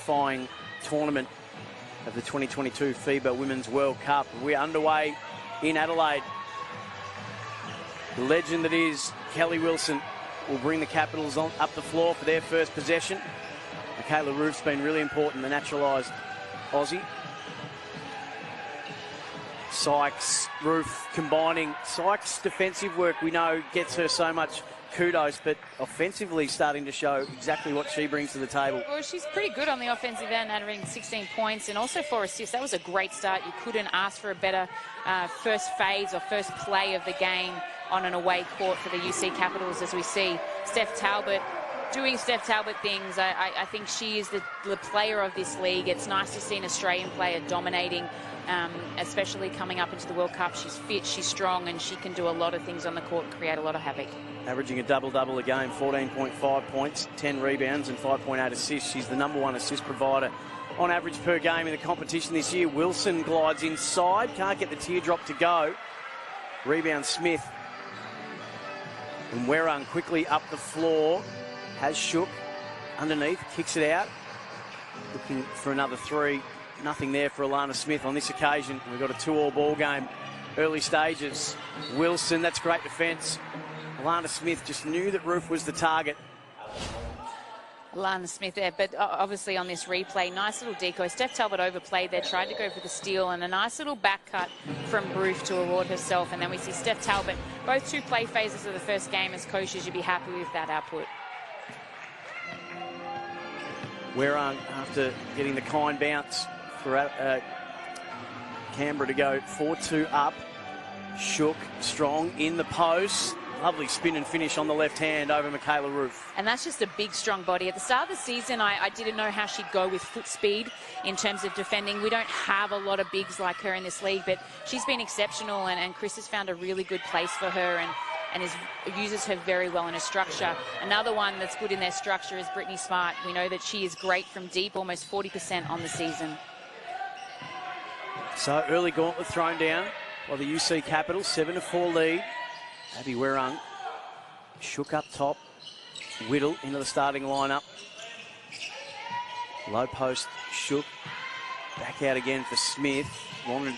qualifying tournament of the 2022 FIBA Women's World Cup. We're underway in Adelaide. The legend that is Kelly Wilson will bring the Capitals up the floor for their first possession. Mikaela Ruef's been really important, the naturalised Aussie. Sykes, Ruef combining. Sykes' defensive work, we know, gets her so much kudos, but offensively starting to show exactly what she brings to the table. Well, she's pretty good on the offensive end, adding 16 points and also 4 assists. That was a great start. You couldn't ask for a better first phase or first play of the game on an away court for the UC Capitals, as we see Steph Talbot doing Steph Talbot things. I think she is the player of this league. It's nice to see an Australian player dominating, especially coming up into the World Cup. She's fit, she's strong, and she can do a lot of things on the court and create a lot of havoc. Averaging a double-double a game, 14.5 points, 10 rebounds and 5.8 assists. She's the #1 assist provider on average per game in the competition this year. Wilson glides inside, can't get the teardrop to go. Rebound Smith. And Werung quickly up the floor. Has Shook underneath, kicks it out. Looking for another three. Nothing there for Alana Smith on this occasion. We've got a 2-all ball game. Early stages. Wilson, that's great defence. Alana Smith just knew that Ruef was the target. Alana Smith there, but obviously on this replay, nice little decoy. Steph Talbot overplayed there, tried to go for the steal, and a nice little back cut from Ruef to award herself. And then we see Steph Talbot, both 2 play phases of the first game. As coaches, you'd be happy with that output. Werung, after getting the kind bounce for Canberra to go 4-2 up. Shook, strong in the post. Lovely spin and finish on the left hand over Mikaela Ruef. And that's just a big, strong body. At the start of the season, I didn't know how she'd go with foot speed in terms of defending. We don't have a lot of bigs like her in this league, but she's been exceptional, and Chris has found a really good place for her and uses her very well in her structure. Another one that's good in their structure is Brittany Smart. We know that she is great from deep, almost 40% on the season. So early gauntlet thrown down by the UC Capitals, 7-4 lead. Abby Werung, Shook up top, Whittle into the starting lineup. Low post, Shook, back out again for Smith. Wanted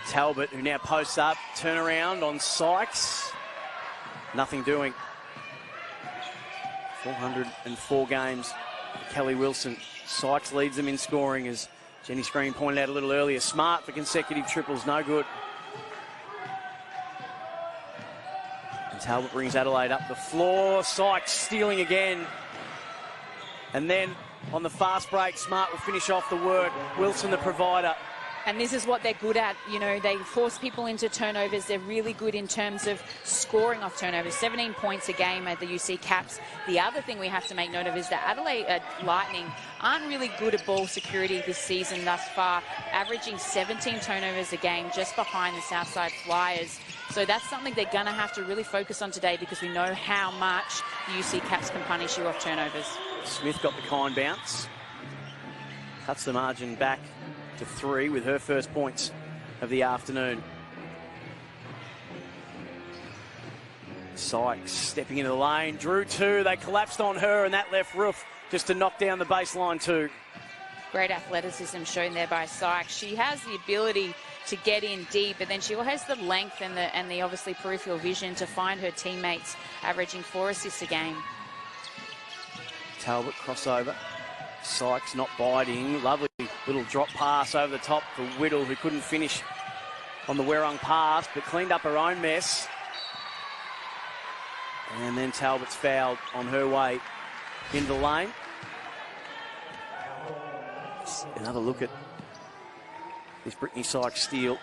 Talbot, who now posts up, turn around on Sykes. Nothing doing. 404 games for Kelly Wilson. Sykes leads them in scoring, as Jenny Screen pointed out a little earlier. Smart for consecutive triples, no good. And Talbot brings Adelaide up the floor. Sykes stealing again. And then on the fast break, Smart will finish off the work. Wilson, the provider. And this is what they're good at. You know, they force people into turnovers. They're really good in terms of scoring off turnovers. 17 points a game at the UC Caps. The other thing we have to make note of is that Adelaide Lightning aren't really good at ball security this season thus far, averaging 17 turnovers a game, just behind the Southside Flyers. So that's something they're going to have to really focus on today, because we know how much the UC Caps can punish you off turnovers. Smith got the kind bounce. Cuts the margin back to 3 with her first points of the afternoon. Sykes stepping into the lane, drew 2, they collapsed on her, and that left Ruef just to knock down the baseline 2. Great athleticism shown there by Sykes. She has the ability to get in deep, but then she also has the length and the obviously peripheral vision to find her teammates, averaging 4 assists a game. Talbot crossover. Sykes not biting. Lovely little drop pass over the top for Whittle, who couldn't finish on the Werung pass, but cleaned up her own mess. And then Talbot's fouled on her way into the lane. Just another look at this Brittany Sykes steal.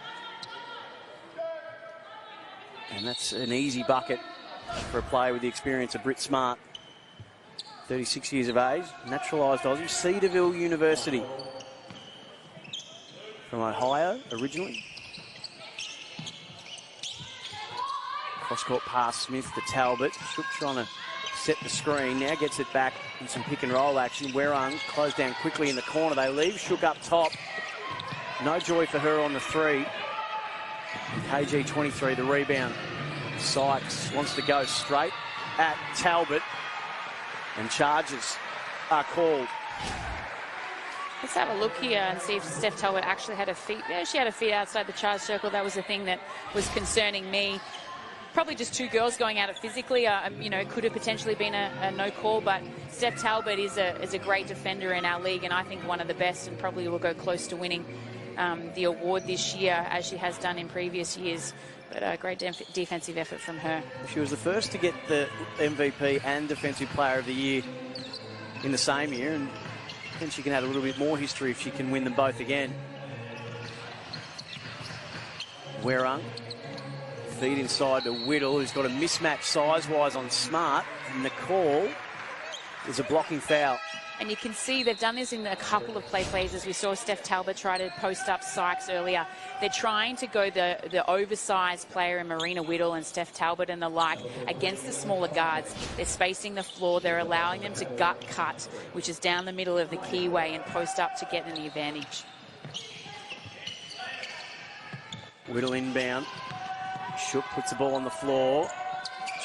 And that's an easy bucket for a player with the experience of Britt Smart. 36 years of age, naturalised Aussie, Cedarville University. From Ohio, originally. Cross-court pass, Smith to Talbot. Shook trying to set the screen, now gets it back in some pick-and-roll action. Werung closed down quickly in the corner. They leave Shook up top. No joy for her on the 3. KG 23, the rebound. Sykes wants to go straight at Talbot, and charges are called. Let's have a look here and see if Steph Talbot actually had her feet. Yeah, she had her feet outside the charge circle. That was the thing that was concerning me. Probably just two girls going at it physically. You know, it could have potentially been a no call, but Steph Talbot is a great defender in our league, and I think one of the best, and probably will go close to winning the award this year, as she has done in previous years. But a great defensive effort from her. She was the first to get the MVP and Defensive Player of the Year in the same year, and then she can add a little bit more history if she can win them both again. Werung. Feed inside to Whittle, who's got a mismatch size-wise on Smart. And the call is a blocking foul. And you can see they've done this in a couple of plays, as we saw Steph Talbot try to post up Sykes earlier. They're trying to go the oversized player in Marina Whittle and Steph Talbot and the like against the smaller guards. They're spacing the floor. They're allowing them to gut cut, which is down the middle of the keyway, and post up to get them the advantage. Whittle inbound. Shook puts the ball on the floor.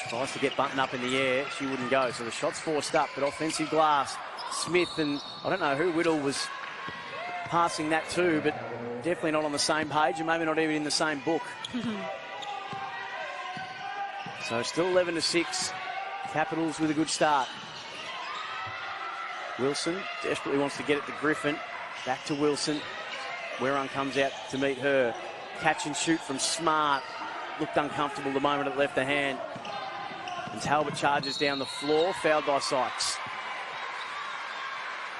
Tries to get Bunton up in the air. She wouldn't go. So the shot's forced up, but offensive glass. Smith, and I don't know who Whittle was passing that to, but definitely not on the same page, and maybe not even in the same book. So still 11-6. Capitals with a good start. Wilson desperately wants to get it to Griffin. Back to Wilson. Werung comes out to meet her. Catch and shoot from Smart. Looked uncomfortable the moment it left the hand. And Talbot charges down the floor, fouled by Sykes.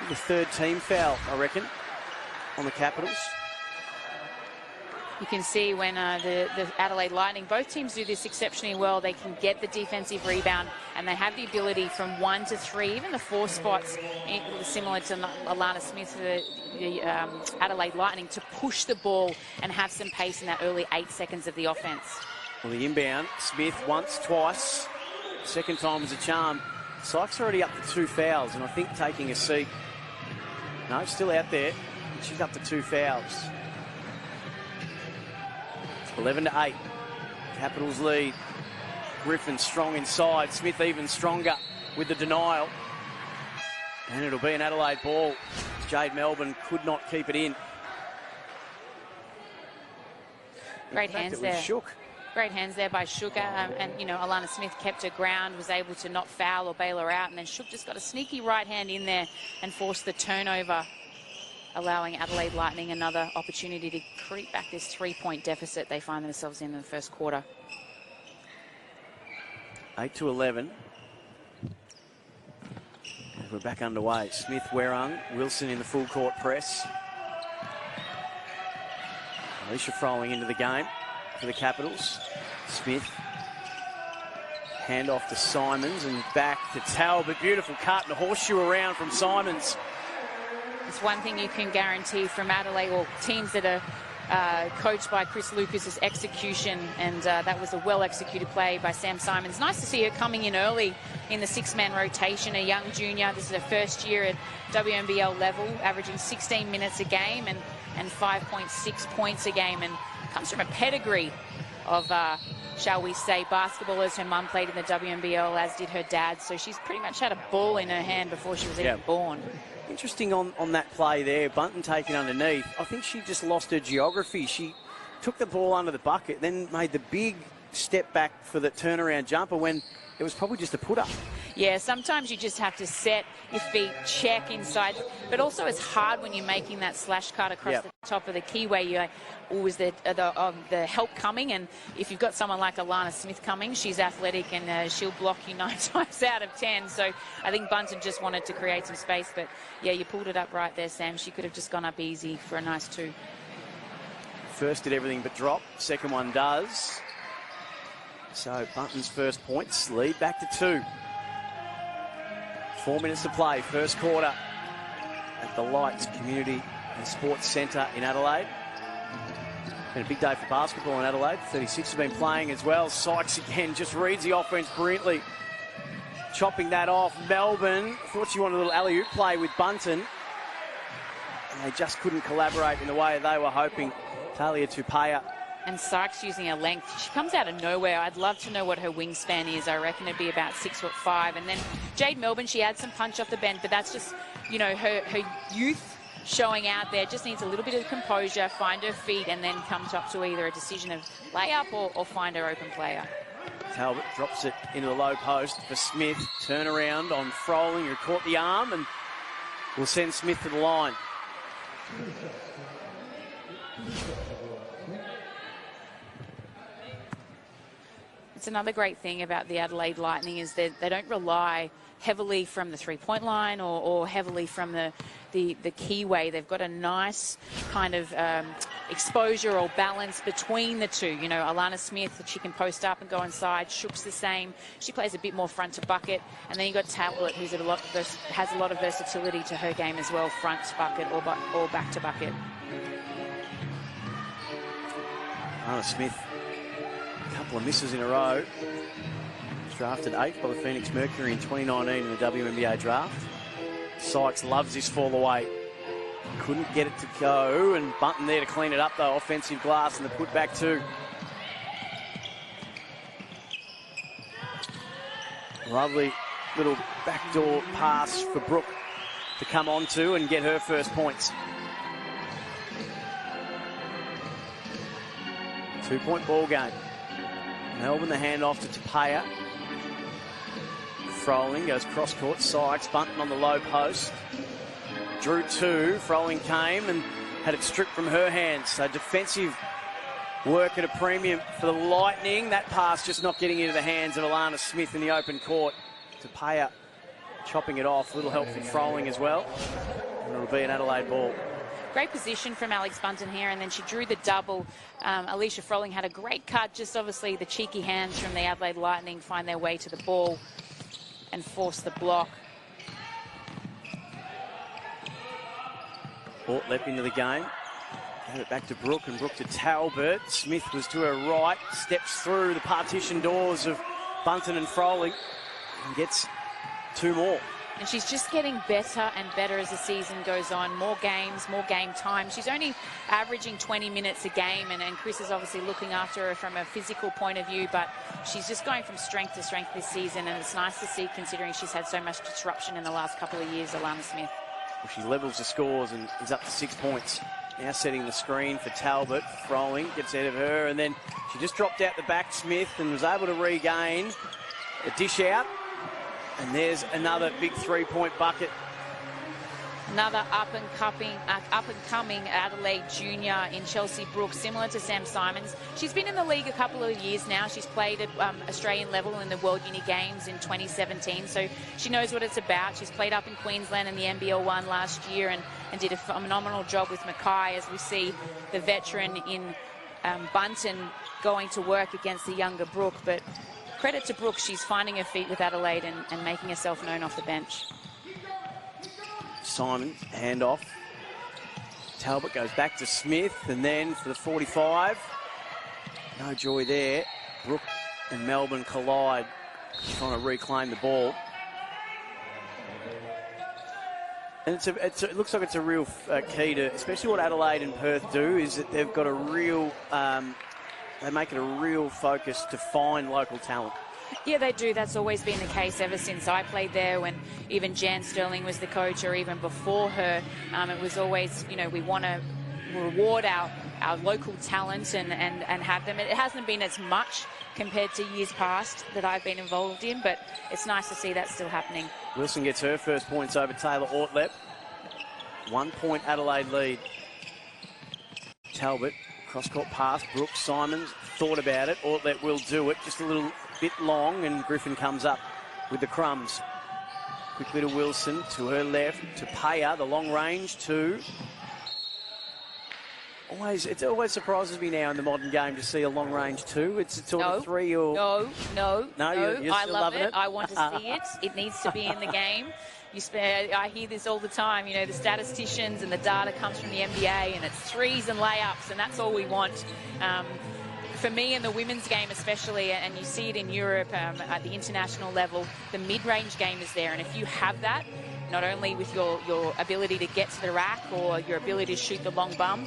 The third team foul, I reckon, on the Capitals. You can see when the Adelaide Lightning, both teams do this exceptionally well. They can get the defensive rebound, and they have the ability from 1 to 3, even the 4 spots, similar to Alana Smith, the Adelaide Lightning, to push the ball and have some pace in that early 8 seconds of the offense. Well, the inbound, Smith once, twice. Second time was a charm. Sykes already up to 2 fouls, and I think taking a seat. No, still out there. She's up to 2 fouls. 11-8. Capitals lead. Griffin strong inside. Smith even stronger with the denial. And it'll be an Adelaide ball. Jade Melbourne could not keep it in. Great hands there. Shook. Great hands there by Shook. And, you know, Alana Smith kept her ground, was able to not foul or bail her out. And then Shook just got a sneaky right hand in there and forced the turnover, allowing Adelaide Lightning another opportunity to creep back this 3-point deficit they find themselves in the first quarter. 8-11. We're back underway. Smith, Werung, Wilson in the full court press. Alicia Froling into the game for the Capitals. Smith. Hand off to Simons and back to Talbot. Beautiful cut and a horseshoe around from Simons. It's one thing you can guarantee from Adelaide, or teams that are coached by Chris Lucas's execution, and that was a well-executed play by Sam Simons. Nice to see her coming in early in the 6-man rotation, a young junior. This is her first year at WNBL level, averaging 16 minutes a game and 5.6 points a game, and comes from a pedigree of, shall we say, basketball, as her mum played in the WNBL, as did her dad. So she's pretty much had a ball in her hand before she was even born. Interesting on that play there, Bunton taken underneath. I think she just lost her geography. She took the ball under the bucket, then made the big step back for the turnaround jumper when it was probably just a put-up. Yeah, sometimes you just have to set your feet, check inside. But also it's hard when you're making that slash cut across the top of the keyway. You're like, oh, is the help coming? And if you've got someone like Alana Smith coming, she's athletic and she'll block you 9 times out of 10. So I think Bunton just wanted to create some space. But, yeah, you pulled it up right there, Sam. She could have just gone up easy for a nice 2. First did everything but drop. Second one does. So Bunton's first points lead back to 2. 4 minutes to play, first quarter at the Lights Community and Sports Centre in Adelaide. Been a big day for basketball in Adelaide. 36 have been playing as well. Sykes again just reads the offense brilliantly. Chopping that off. Melbourne thought she wanted a little alley-oop play with Bunton, and they just couldn't collaborate in the way they were hoping. Talia Tupaya. And Sykes using her length. She comes out of nowhere. I'd love to know what her wingspan is. I reckon it'd be about 6'5". And then Jade Melbourne, she had some punch off the bench, but that's just, you know, her youth. showing out there. Just needs a little bit of composure, find her feet, and then comes up to either a decision of layup or find her open player. Talbot drops it into the low post for Smith. Turn around on Froling, who caught the arm, and will send Smith to the line. It's another great thing about the Adelaide Lightning is that they don't rely heavily from the three-point line or heavily from the keyway. They've got a nice kind of exposure or balance between the two. You know, Alana Smith, she can post up and go inside. Shook's the same. She plays a bit more front to bucket. And then you've got Talbot, who's has a lot of versatility to her game as well, front to bucket or back to bucket. Alana Smith, a couple of misses in a row. Drafted 8th by the Phoenix Mercury in 2019 in the WNBA draft. Sykes loves this fall away. Couldn't get it to go, and Bunton there to clean it up though. Offensive glass and the put back too. Lovely little backdoor pass for Brooke to come onto and get her first points. 2-point ball game. Melbourne the handoff to Tapia. Froling goes cross court. Sykes, Bunton on the low post. Drew two. Froling came and had it stripped from her hands. So defensive work at a premium for the Lightning. That pass just not getting into the hands of Alana Smith in the open court. Tapia chopping it off. Little help from Froling as well. And it'll be an Adelaide ball. Great position from Alex Bunton here, and then she drew the double. Alicia Froling had a great cut. Just obviously the cheeky hands from the Adelaide Lightning find their way to the ball and force the block. Ortlep into the game. Gave it back to Brooke, and Brooke to Talbot. Smith was to her right, steps through the partition doors of Bunton and Froling and gets two more. And she's just getting better and better as the season goes on. More games, more game time. She's only averaging 20 minutes a game, and Chris is obviously looking after her from a physical point of view, but she's just going from strength to strength this season, and it's nice to see considering she's had so much disruption in the last couple of years, Alana Smith. Well, she levels the scores and is up to 6 points. Now setting the screen for Talbot. Froling gets ahead of her, and then she just dropped out the back, Smith, and was able to regain a dish out. And there's another big three-point bucket. Another up-and-coming Adelaide junior in Chelsea Brooks, similar to Sam Simons. She's been in the league a couple of years now. She's played at Australian level in the World Uni Games in 2017, so she knows what it's about. She's played up in Queensland in the NBL 1 last year and did a phenomenal job with Mackay, as we see the veteran in Bunton going to work against the younger Brooke. But credit to Brooke, she's finding her feet with Adelaide and making herself known off the bench. Simon, handoff. Talbot goes back to Smith, and then for the 45. No joy there. Brooke and Melbourne collide, trying to reclaim the ball. And it looks like it's a real key to, especially what Adelaide and Perth do, is that they've got a real, they make it a real focus to find local talent. Yeah, they do. That's always been the case ever since I played there, when even Jan Sterling was the coach, or even before her. It was always, you know, we want to reward our local talent and have them. It hasn't been as much compared to years past that I've been involved in, but it's nice to see that still happening. Wilson gets her first points over Taylor Ortlep. 1 point Adelaide lead. Talbot, cross-court pass. Brooks, Simons thought about it. Ortlep will do it. Just a little bit long, and Griffin comes up with the crumbs. Quickly to Wilson, to her left, to Paya, the long range two. It always surprises me now in the modern game to see a long range two. It's sort of three or... No. You're I still love loving it. I want to see it. It needs to be in the game. I hear this all the time, you know, the statisticians and the data comes from the NBA, and it's threes and layups, and that's all we want. For me, in the women's game especially, and you see it in Europe at the international level, the mid-range game is there. And if you have that, not only with your ability to get to the rack or your ability to shoot the long bomb,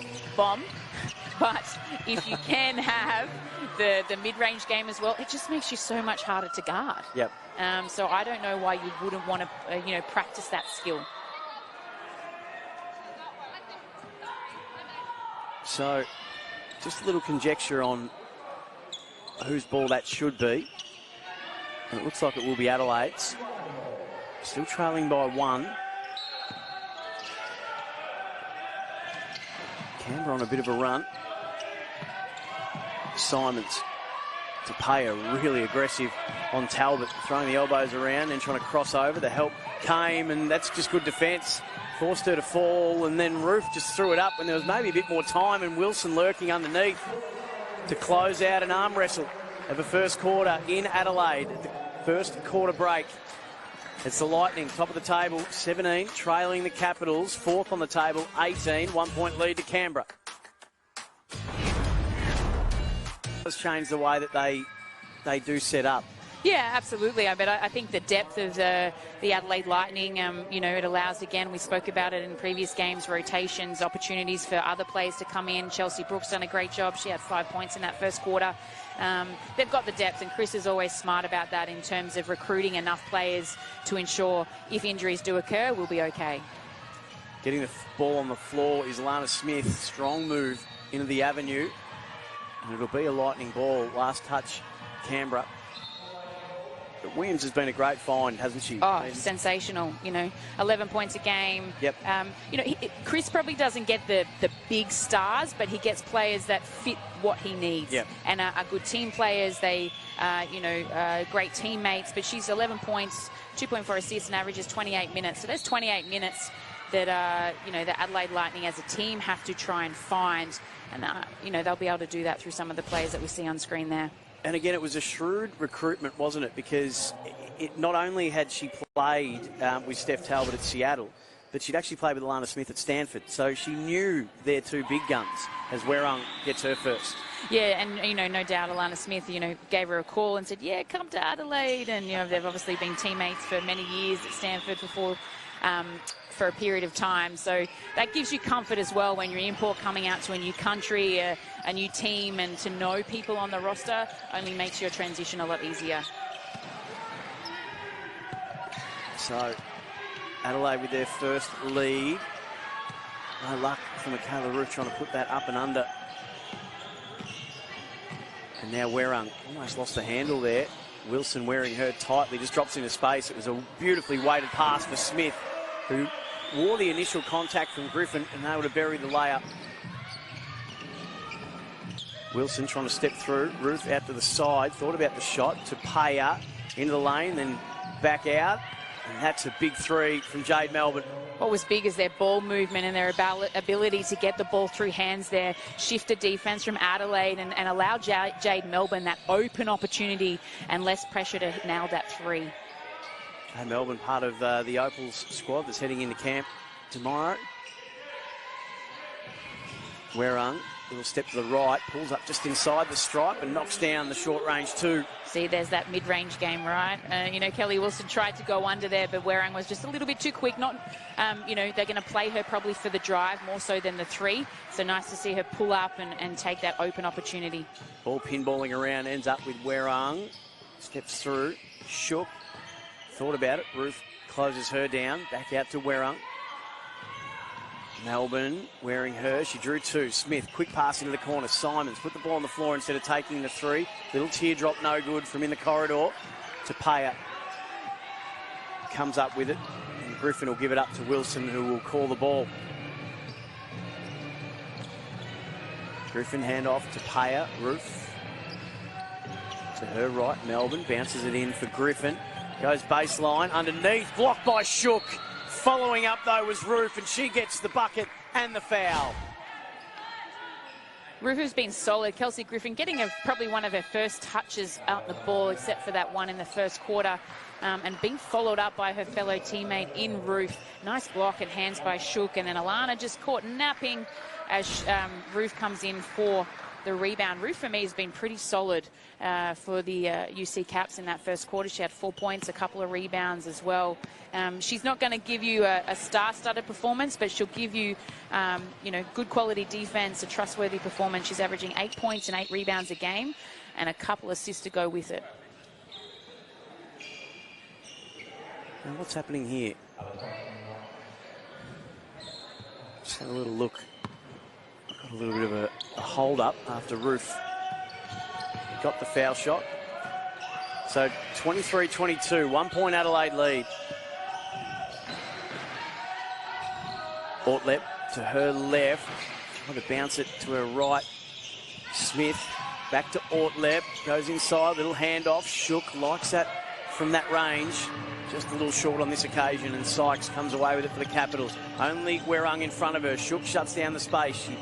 but if you can have the mid-range game as well, it just makes you so much harder to guard. Yep. So I don't know why you wouldn't want to, practice that skill. So just a little conjecture on whose ball that should be. And it looks like it will be Adelaide's. Still trailing by 1. Canberra on a bit of a run. Simons to Payer, really aggressive on Talbot, throwing the elbows around and trying to cross over. The help came, and that's just good defence. Forced her to fall, and then Ruef just threw it up when there was maybe a bit more time, and Wilson lurking underneath to close out an arm wrestle of the first quarter in Adelaide. At the first quarter break. It's the Lightning, top of the table, 17, trailing the Capitals, 4th on the table, 18, 1-point lead to Canberra. Has changed the way that they do set up. Yeah, absolutely. I think the depth of the Adelaide Lightning, you know, it allows, again, we spoke about it in previous games, rotations, opportunities for other players to come in. Chelsea Brooks done a great job. She had 5 points in that first quarter. They've got the depth, and Chris is always smart about that in terms of recruiting enough players to ensure if injuries do occur, we'll be okay. Getting the ball on the floor is Lana Smith. Strong move into the avenue. And it'll be a Lightning ball. Last touch, Canberra. But Williams has been a great find, hasn't she? Oh, sensational. You know, 11 points a game. Yep. You know, Chris probably doesn't get the big stars, but he gets players that fit what he needs. Yep. And are good team players. They, you know, great teammates. But she's 11 points, 2.4 assists, and averages 28 minutes. So there's 28 minutes that, you know, the Adelaide Lightning as a team have to try and find. And, you know, they'll be able to do that through some of the players that we see on screen there. And again, it was a shrewd recruitment, wasn't it? Because it not only had she played with Steph Talbot at Seattle, but she'd actually played with Alana Smith at Stanford. So she knew their two big guns as Werung gets her first. Yeah, and, you know, no doubt Alana Smith, you know, gave her a call and said, yeah, come to Adelaide. And, you know, they've obviously been teammates for many years at Stanford before, for a period of time. So that gives you comfort as well when you're import coming out to a new country, a new team, and to know people on the roster only makes your transition a lot easier. So Adelaide with their first lead. No luck for Mikaela Ruef trying to put that up and under. And now Werung almost lost the handle there. Wilson wearing her tightly, just drops into space. It was a beautifully weighted pass for Smith, who wore the initial contact from Griffin and able to bury the layup. Wilson trying to step through. Ruef out to the side. Thought about the shot to Payer into the lane, then back out. And that's a big three from Jade Melbourne. What was big is their ball movement and their ability to get the ball through hands there. Shifted defence from Adelaide and allow Jade Melbourne that open opportunity and less pressure to nail that three. Melbourne, part of the Opals squad that's heading into camp tomorrow. Werung, little step to the right, pulls up just inside the stripe and knocks down the short range two. See, there's that mid-range game, right? You know, Kelly Wilson tried to go under there, but Werung was just a little bit too quick. Not, you know, they're going to play her probably for the drive more so than the three. So nice to see her pull up and take that open opportunity. Ball pinballing around, ends up with Werung. Steps through, shook. Thought about it. Ruef closes her down. Back out to Werung. Melbourne wearing her. She drew two. Smith, quick pass into the corner. Simons put the ball on the floor instead of taking the three. Little teardrop, no good from in the corridor to Payer. Comes up with it. And Griffin will give it up to Wilson, who will call the ball. Griffin hand off to Payer. Ruef to her right. Melbourne bounces it in for Griffin. Goes baseline, underneath, blocked by Shook. Following up, though, was Ruef, and she gets the bucket and the foul. Ruef has been solid. Kelsey Griffin getting probably one of her first touches out the ball, except for that one in the first quarter, and being followed up by her fellow teammate in Ruef. Nice block and hands by Shook, and then Alana just caught napping as Ruef comes in for the rebound. Ruef, for me, has been pretty solid for the UC Caps in that first quarter. She had 4 points, a couple of rebounds as well. She's not going to give you a star-studded performance, but she'll give you, you know, good quality defense, a trustworthy performance. She's averaging 8 points and 8 rebounds a game, and a couple assists to go with it. Now, what's happening here? Just have a little look. A little bit of a hold-up after Ruef got the foul shot. So 23-22, 1 point Adelaide lead. Ortleb to her left, trying to bounce it to her right. Smith back to Ortleb, goes inside, little handoff. Shook likes that from that range. Just a little short on this occasion, and Sykes comes away with it for the Capitals. Only Werung in front of her. Shook shuts down the space. She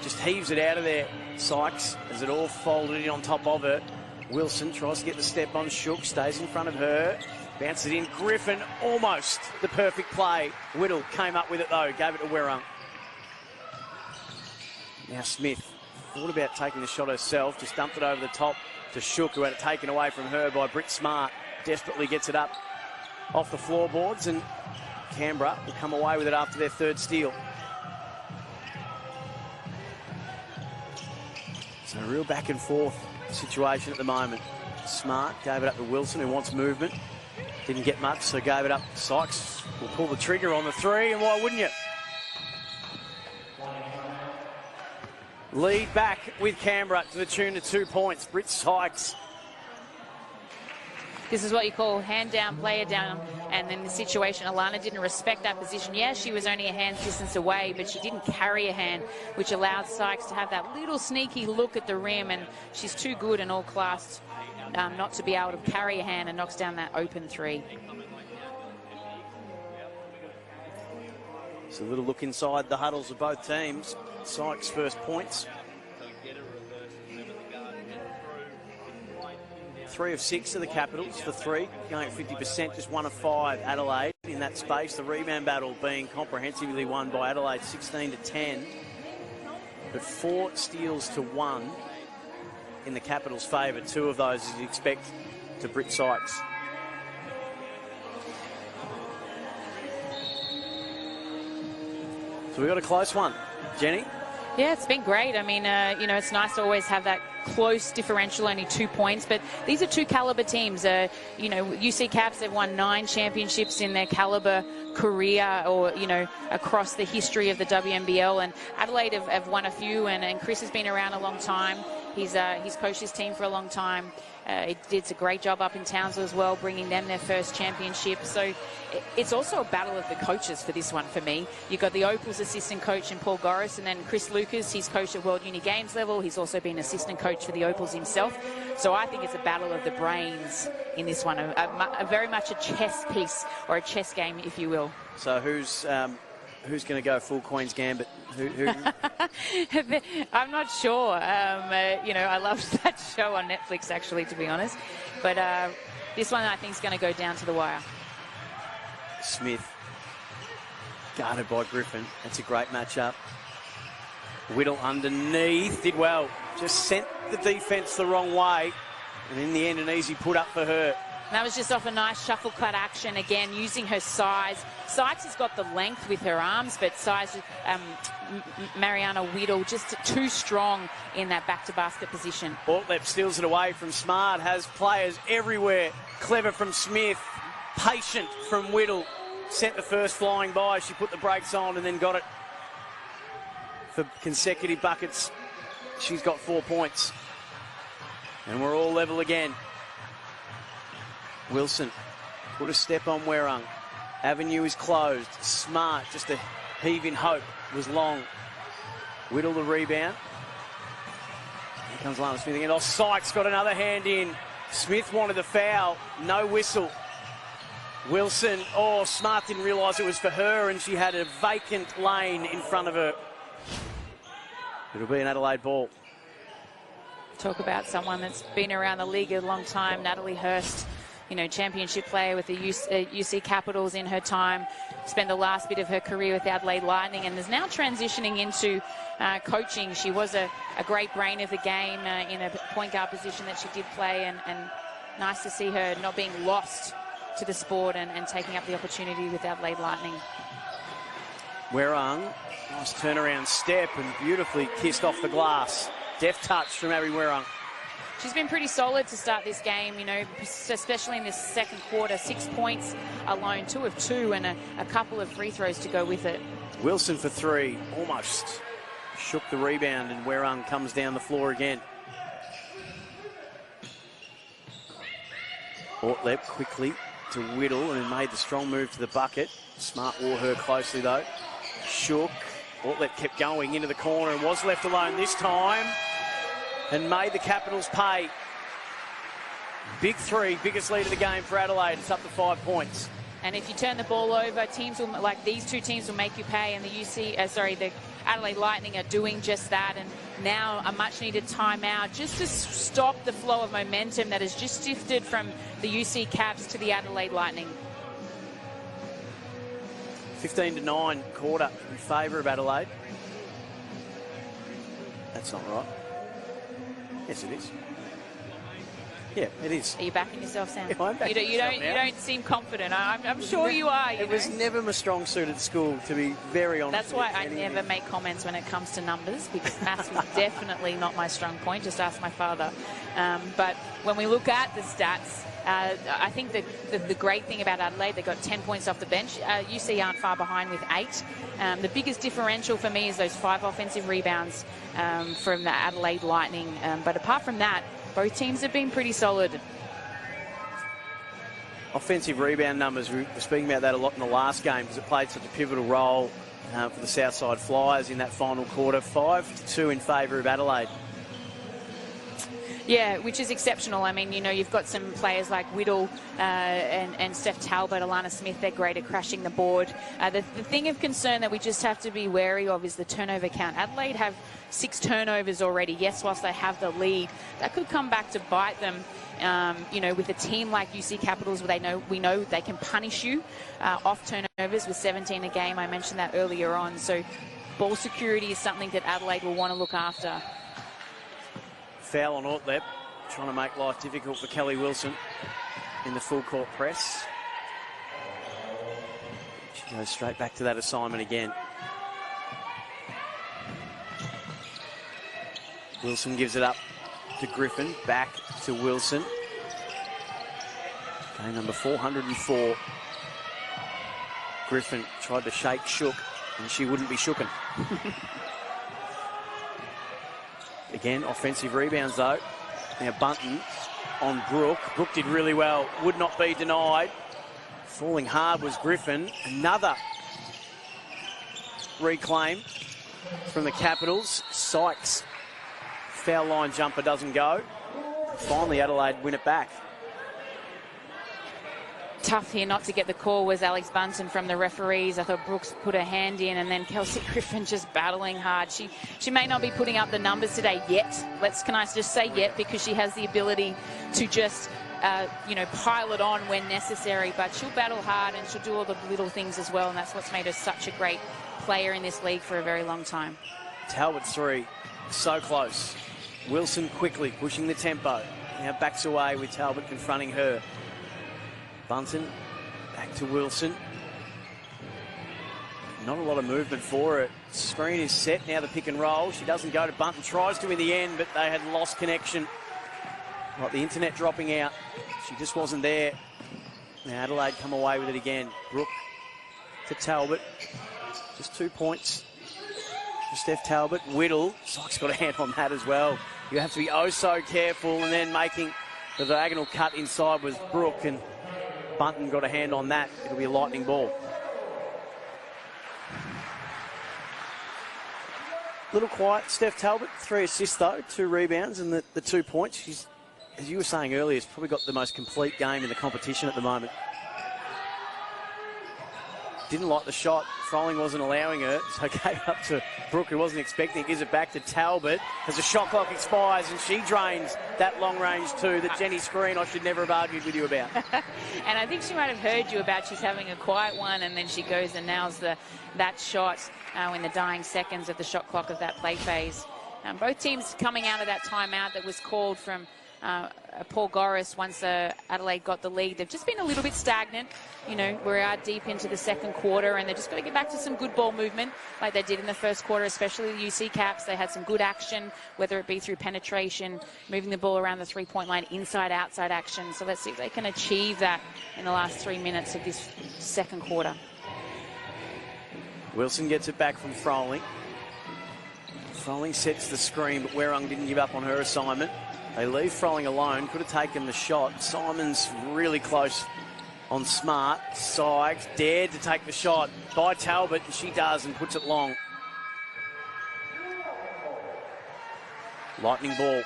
just heaves it out of there. Sykes has it all folded in on top of her. Wilson tries to get the step on Shook, stays in front of her. Bounces it in. Griffin, almost the perfect play. Whittle came up with it though, gave it to Werung. Now Smith thought about taking the shot herself, just dumped it over the top to Shook, who had it taken away from her by Britt Smart. Desperately gets it up off the floorboards, and Canberra will come away with it after their third steal. So a real back and forth situation at the moment. Smart gave it up to Wilson, who wants movement. Didn't get much, so gave it up. Sykes will pull the trigger on the three, and why wouldn't you? Lead back with Canberra to the tune of 2 points. Britt Sykes. This is what you call hand down, player down, and in the situation, Alana didn't respect that position. Yeah, she was only a hand's distance away, but she didn't carry a hand, which allowed Sykes to have that little sneaky look at the rim, and she's too good and all class not to be able to carry a hand, and knocks down that open three. It's a little look inside the huddles of both teams. Sykes' first points. 3 of 6 to the Capitals for 3, going 50%, just 1 of 5 Adelaide in that space. The rebound battle being comprehensively won by Adelaide, 16-10. But 4 steals to 1 in the Capitals' favour. 2 of those, as you'd expect, to Britt Sykes. So we got a close one. Jenny? Yeah, it's been great. I mean, you know, it's nice to always have that close differential, only 2 points, but these are two caliber teams. You know, UC Caps have won 9 championships in their caliber career, or, you know, across the history of the WNBL, and Adelaide have won a few, and Chris has been around a long time. He's coached his team for a long time. He did a great job up in Townsville as well, bringing them their first championship. So it's also a battle of the coaches for this one for me. You've got the Opals assistant coach in Paul Goris, and then Chris Lucas. He's coached at World Uni Games level. He's also been assistant coach for the Opals himself. So I think it's a battle of the brains in this one, a very much a chess piece, or a chess game, if you will. So who's going to go full Queen's Gambit? Who? I'm not sure. You know, I loved that show on Netflix, actually, to be honest. But this one, I think, is going to go down to the wire. Smith, guarded by Griffin. That's a great matchup. Whittle underneath, did well. Just sent the defence the wrong way. And in the end, an easy put up for her. And that was just off a nice shuffle cut action, again, using her size. Sykes has got the length with her arms, but size, Mariana Whittle just too strong in that back-to-basket position. Ortleb steals it away from Smart, has players everywhere. Clever from Smith, patient from Whittle. Sent the first flying by, she put the brakes on and then got it for consecutive buckets. She's got 4 points. And we're all level again. Wilson put a step on Werung. Avenue is closed. Smart, just a heave in hope, was long. Whittle the rebound. Here comes Lana Smith again. Oh, Sykes got another hand in. Smith wanted the foul. No whistle. Wilson, oh, Smart didn't realise it was for her, and she had a vacant lane in front of her. It'll be an Adelaide ball. Talk about someone that's been around the league a long time, Natalie Hurst. You know, championship player with the UC Capitals in her time, spent the last bit of her career with the Adelaide Lightning, and is now transitioning into coaching. She was a great brain of the game in a point guard position that she did play, and nice to see her not being lost to the sport and taking up the opportunity with the Adelaide Lightning. Werung, nice turnaround step and beautifully kissed off the glass. Deft touch from Abby Werung. She's been pretty solid to start this game, you know, especially in this second quarter. 6 points alone, 2 of 2, and a couple of free throws to go with it. Wilson for 3, almost. Shook the rebound, and Werung comes down the floor again. Ortleb quickly to Whittle, and made the strong move to the bucket. Smart wore her closely, though. Shook. Ortleb kept going into the corner and was left alone this time, and made the Capitals pay. Big three, biggest lead of the game for Adelaide. It's up to 5 points. And if you turn the ball over, teams will, like these two teams, will make you pay. And the Adelaide Lightning are doing just that. And now a much-needed timeout just to stop the flow of momentum that has just shifted from the UC Caps to the Adelaide Lightning. 15-9 quarter in favour of Adelaide. That's not right. Yes, it is. Yeah, it is. Are you backing yourself, Sam? Yeah, I'm backing you don't seem confident. I'm sure you are. It was never my strong suit at school, to be very honest. That's why I never make comments when it comes to numbers, because maths was definitely not my strong point. Just ask my father. But when we look at the stats, I think the great thing about Adelaide, they got 10 points off the bench. UC aren't far behind with 8. The biggest differential for me is those 5 offensive rebounds from the Adelaide Lightning. But apart from that, both teams have been pretty solid. Offensive rebound numbers, we were speaking about that a lot in the last game because it played such a pivotal role for the Southside Flyers in that final quarter. 5-2 in favour of Adelaide. Yeah, which is exceptional. I mean, you know, you've got some players like Whittle and Steph Talbot, Alana Smith, they're great at crashing the board. The thing of concern that we just have to be wary of is the turnover count. Adelaide have 6 turnovers already. Yes, whilst they have the lead, that could come back to bite them. You know, with a team like UC Capitals, where we know they can punish you off turnovers with 17 a game. I mentioned that earlier on. So ball security is something that Adelaide will want to look after. Foul on Ortleb, trying to make life difficult for Kelly Wilson in the full court press. She goes straight back to that assignment again. Wilson gives it up to Griffin, back to Wilson. Game number 404. Griffin tried to shake Shook, and she wouldn't be shooken. Again, offensive rebounds, though. Now Bunton on Brooke. Brooke did really well. Would not be denied. Falling hard was Griffin. Another reclaim from the Capitals. Sykes. Foul line jumper doesn't go. Finally, Adelaide win it back. Tough here not to get the call was Alex Bunton from the referees. I thought Brooks put her hand in, and then Kelsey Griffin just battling hard. She may not be putting up the numbers today yet. Can I just say yet, because she has the ability to just you know, pile it on when necessary, but she'll battle hard and she'll do all the little things as well, and that's what's made her such a great player in this league for a very long time. Talbot 3, so close. Wilson quickly pushing the tempo. Now backs away with Talbot confronting her. Bunton back to Wilson. Not a lot of movement for it. Screen is set, now the pick and roll. She doesn't go to Bunton, tries to in the end, but they had lost connection. Like the internet dropping out. She just wasn't there. Now Adelaide come away with it again. Brooke to Talbot. Just 2 points for Steph Talbot. Whittle, Sykes got a hand on that as well. You have to be oh so careful, and then making the diagonal cut inside was Brooke, and Bunton got a hand on that. It'll be a lightning ball. Little quiet, Steph Talbot. 3 assists, though. 2 rebounds and the 2 points. She's, as you were saying earlier, has probably got the most complete game in the competition at the moment. Didn't like the shot. Froling wasn't allowing her, so gave up to Brooke, who wasn't expecting it. Gives it back to Talbot as the shot clock expires, and she drains that long range too that Jenny Screen I should never have argued with you about. And I think she might have heard you about she's having a quiet one, and then she goes and nails that shot in the dying seconds of the shot clock of that play phase. Both teams coming out of that timeout that was called from Paul Goris once Adelaide got the lead. They've just been a little bit stagnant. You know, we are deep into the second quarter, and they're just got to get back to some good ball movement like they did in the first quarter, especially the UC Caps. They had some good action, whether it be through penetration, moving the ball around the three-point line, inside-outside action. So let's see if they can achieve that in the last 3 minutes of this second quarter. Wilson gets it back from Froling. Froling sets the screen, but Werung didn't give up on her assignment. They leave Froling alone. Could have taken the shot. Simon's really close on Smart. Sykes dared to take the shot by Talbot, and she does and puts it long. Lightning ball.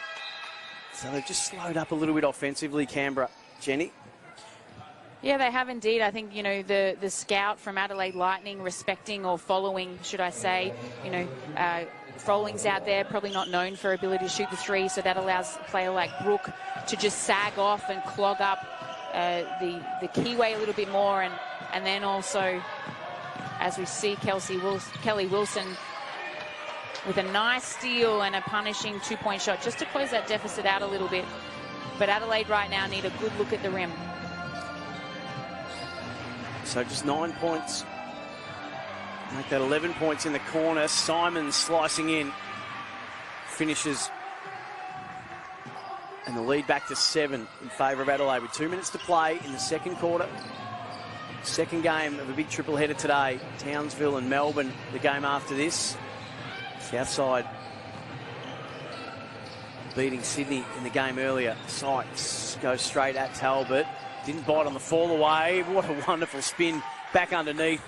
So they've just slowed up a little bit offensively, Canberra. Jenny? Yeah, they have indeed. I think, you know, the scout from Adelaide Lightning respecting or following, should I say, you know, Froling's out there, probably not known for ability to shoot the three, so that allows a player like Brooke to just sag off and clog up the keyway a little bit more. And then also, as we see Kelly Wilson with a nice steal and a punishing two-point shot just to close that deficit out a little bit. But Adelaide right now need a good look at the rim. So just 9 points. Make that 11 points in the corner. Simon slicing in. Finishes. And the lead back to 7 in favour of Adelaide with 2 minutes to play in the second quarter. Second game of a big triple header today. Townsville and Melbourne, the game after this. Southside beating Sydney in the game earlier. Sykes goes straight at Talbot. Didn't bite on the fall away. What a wonderful spin back underneath.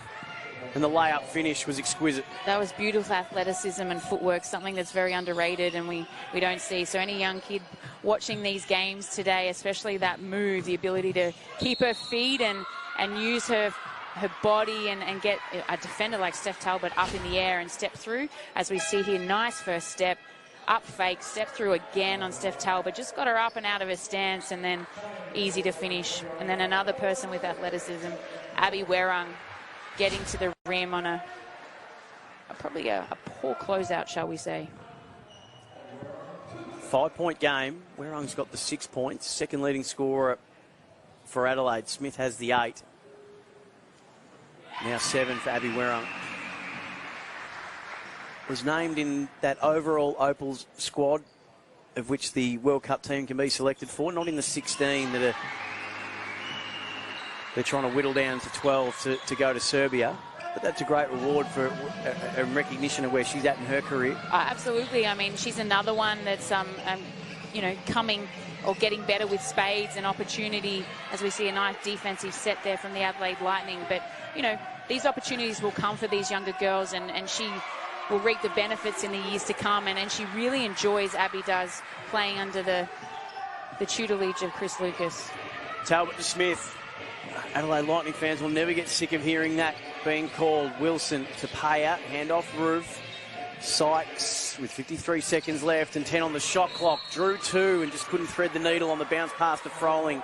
And the layup finish was exquisite. That was beautiful athleticism and footwork, something that's very underrated and we don't see. So any young kid watching these games today, especially that move, the ability to keep her feet and use her body and get a defender like Steph Talbot up in the air and step through. As we see here, nice first step. Up fake, step through again on Steph Talbot. Just got her up and out of her stance and then easy to finish. And then another person with athleticism, Abby Werung, getting to the rim on probably a poor closeout, shall we say. 5-point game. Werung's got the 6 points. Second leading scorer for Adelaide. Smith has the 8. Now 7 for Abby Werung. Was named in that overall Opals squad of which the World Cup team can be selected for, not in the 16 that they're trying to whittle down to 12 to go to Serbia. But that's a great reward for a recognition of where she's at in her career. Absolutely. I mean, she's another one that's, you know, coming or getting better with spades and opportunity, as we see a nice defensive set there from the Adelaide Lightning. But, you know, these opportunities will come for these younger girls, and she will reap the benefits in the years to come. And she really enjoys, Abby does, playing under the tutelage of Chris Lucas. Talbot to Smith. Adelaide Lightning fans will never get sick of hearing that being called. Wilson to Payer, handoff Ruef. Sykes with 53 seconds left and 10 on the shot clock. Drew 2 and just couldn't thread the needle on the bounce pass to Froling.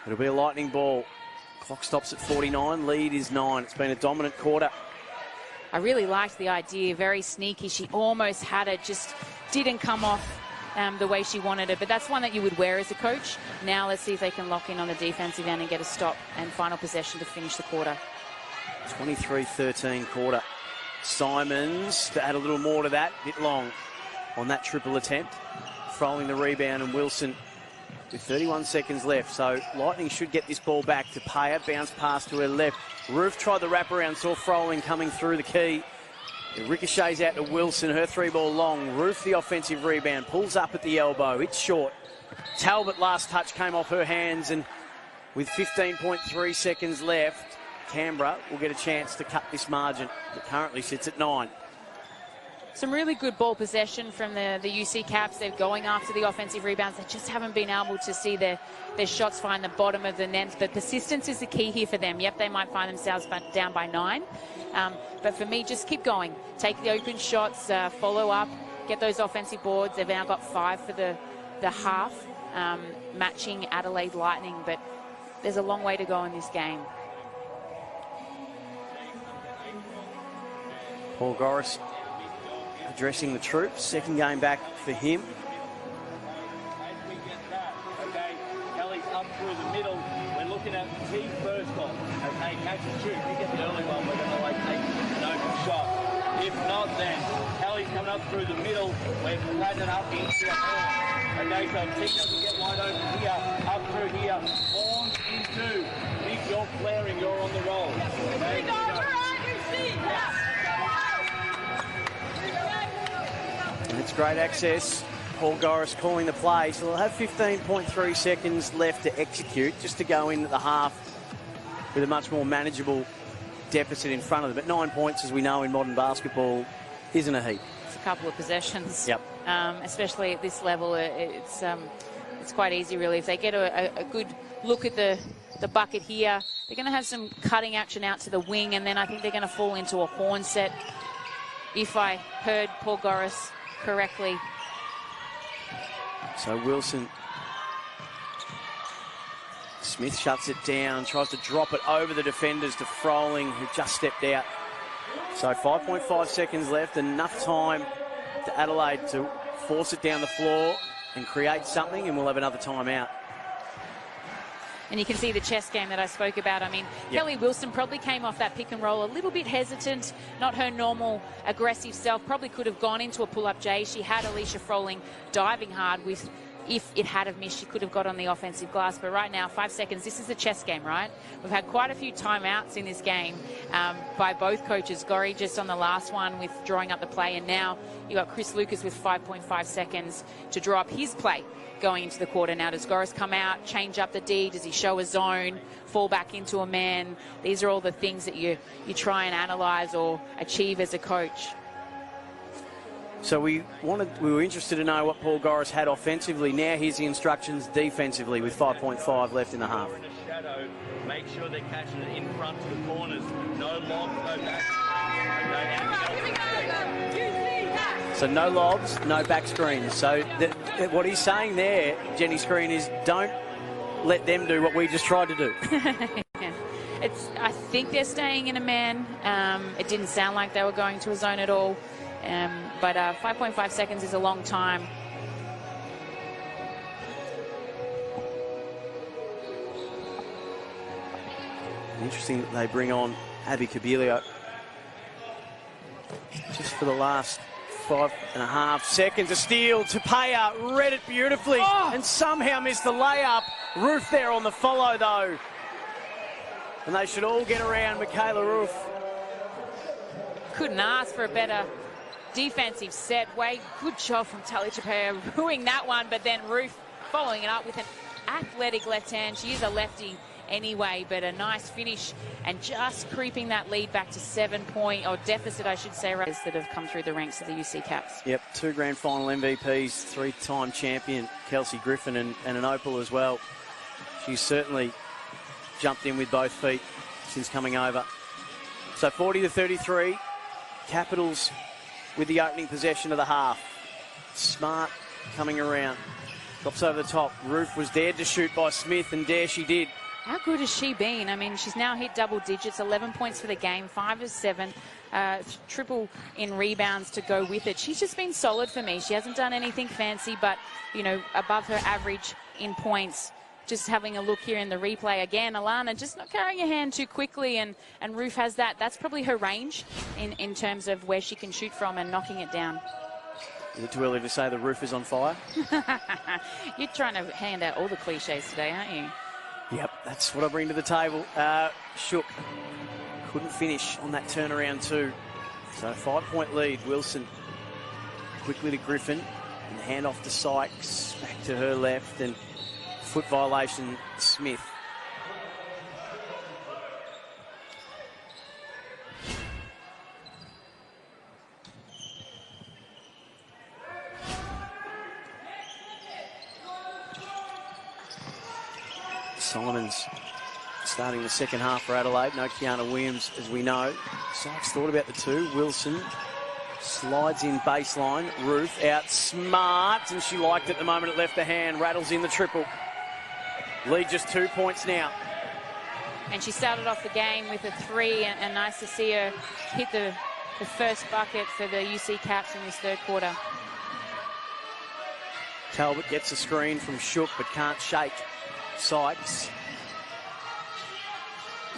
It'll be a Lightning ball. Clock stops at 49, lead is 9. It's been a dominant quarter. I really liked the idea, very sneaky. She almost had it, just didn't come off the way she wanted it. But that's one that you would wear as a coach. Now let's see if they can lock in on the defensive end and get a stop and final possession to finish the quarter. 23-13 quarter. Simons to add a little more to that, bit long on that triple attempt. Froling the rebound and Wilson with 31 seconds left. So Lightning should get this ball back to Payer. Bounce pass to her left. Ruef tried the wraparound, saw Froling coming through the key. It ricochets out to Wilson, her 3-ball long. Ruef the offensive rebound, pulls up at the elbow. It's short. Talbot last touch came off her hands, and with 15.3 seconds left, Canberra will get a chance to cut this margin that currently sits at 9. Some really good ball possession from the UC Caps. They're going after the offensive rebounds. They just haven't been able to see their shots find the bottom of the net. But persistence is the key here for them. Yep, they might find themselves down by 9. But for me, just keep going. Take the open shots, follow up, get those offensive boards. They've now got 5 for the half, matching Adelaide Lightning. But there's a long way to go in this game. Paul Goris addressing the troops. Second game back for him. Okay, Kelly's up through the middle. We're looking at T first off. Okay, catch and shoot. We get the early one, we're going to take an open shot. If not, then Kelly's coming up through the middle. We're flattening up into the horn. Okay, so if T doesn't get wide open here, up through here. Horns in 2. If you're flaring, you're on the roll. Okay, great access. Paul Goris calling the play. So they'll have 15.3 seconds left to execute, just to go in at the half with a much more manageable deficit in front of them. But 9 points, as we know in modern basketball, isn't a heap. It's a couple of possessions. Yep. Especially at this level, it's quite easy, really. If they get a good look at the bucket here, they're going to have some cutting action out to the wing, and then I think they're going to fall into a horn set, if I heard Paul Goris correctly. So Wilson. Smith shuts it down, tries to drop it over the defenders to Froling, who just stepped out. So 5.5 seconds left, enough time to Adelaide to force it down the floor and create something, and we'll have another timeout. And you can see the chess game that I spoke about. I mean, yep. Kelly Wilson probably came off that pick and roll a little bit hesitant, not her normal aggressive self. Probably could have gone into a pull-up J. She had Alicia Froling diving hard with, if it had have missed, she could have got on the offensive glass. But right now, 5 seconds, this is a chess game, right? We've had quite a few timeouts in this game by both coaches. Gorry just on the last one with drawing up the play, and now you got Chris Lucas with 5.5 seconds to draw up his play going into the quarter. Now, does Goris come out, change up the D? Does he show a zone, fall back into a man? These are all the things that you try and analyse or achieve as a coach. So we were interested to know what Paul Goris had offensively. Now here's the instructions defensively with 5.5 left in the half. In the shadow, make sure they're catching it in front to the corners. No lobs, no back. So no lobs, no back screens. So what he's saying there, Jenny Screen, is don't let them do what we just tried to do. I think they're staying in a man. It didn't sound like they were going to a zone at all. But 5.5 seconds is a long time. Interesting that they bring on Abby Cabilio just for the last 5.5 seconds. A steal. Tapia read it beautifully and somehow missed the layup. Ruef there on the follow, though. And they should all get around Mikaela Ruef. Couldn't ask for a better defensive set. Way good job from Tali Tapia ruining that one, but then Ruef following it up with an athletic left hand. She is a lefty anyway, but a nice finish and just creeping that lead back to 7-point, or deficit I should say, that have come through the ranks of the UC Caps. Yep, 2 grand final MVPs, 3-time champion Kelsey Griffin, and an opal as well. She's certainly jumped in with both feet since coming over. So 40-33, Capitals with the opening possession of the half. Smart coming around, drops over the top. Ruef was dared to shoot by Smith, and there she did. How good has she been? I mean, she's now hit double digits, 11 points for the game, 5 of 7, triple in rebounds to go with it. She's just been solid for me. She hasn't done anything fancy, but, you know, above her average in points. Just having a look here in the replay again, Alana just not carrying her hand too quickly, and Ruef has that. That's probably her range in terms of where she can shoot from and knocking it down. Is it too early to say the roof is on fire? You're trying to hand out all the cliches today, aren't you? Yep, that's what I bring to the table. Shook couldn't finish on that turnaround too. So 5-point lead. Wilson quickly to Griffin, and hand off to Sykes, back to her left, and foot violation, Smith. Solomon's starting the second half for Adelaide. No Kiana Williams, as we know. Sykes thought about the 2. Wilson slides in baseline. Ruef out smart, and she liked it the moment it left her hand. Rattles in the triple. Lead just 2 points now. And she started off the game with a 3, and nice to see her hit the first bucket for the UC Caps in this third quarter. Talbot gets a screen from Shook, but can't shake Sykes.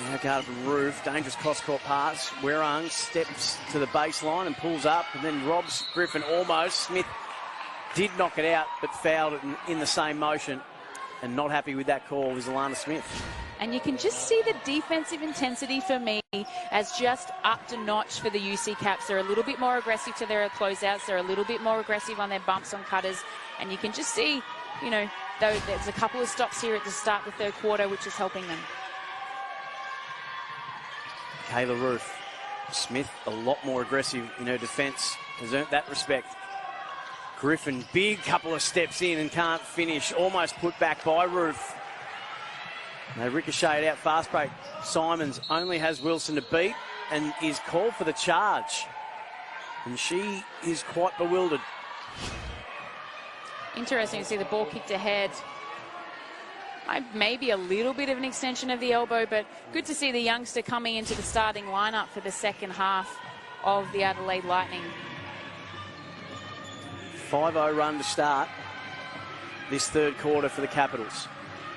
Now guarded from Ruef. Dangerous cross-court pass. Werang steps to the baseline and pulls up, and then robs Griffin almost. Smith did knock it out, but fouled it in the same motion. And not happy with that call is Alana Smith. And you can just see the defensive intensity for me as just upped a notch for the UC Caps. They're a little bit more aggressive to their closeouts. They're a little bit more aggressive on their bumps on cutters. And you can just see, you know, though there's a couple of stops here at the start of the third quarter, which is helping them. Mikaela Ruef. Smith a lot more aggressive in her defence. Has earned that respect. Griffin, big couple of steps in and can't finish. Almost put back by Ruef. They ricochet out fast break. Simons only has Wilson to beat and is called for the charge. And she is quite bewildered. Interesting to see the ball kicked ahead. Maybe a little bit of an extension of the elbow, but good to see the youngster coming into the starting lineup for the second half of the Adelaide Lightning. 5-0 run to start this third quarter for the Capitals.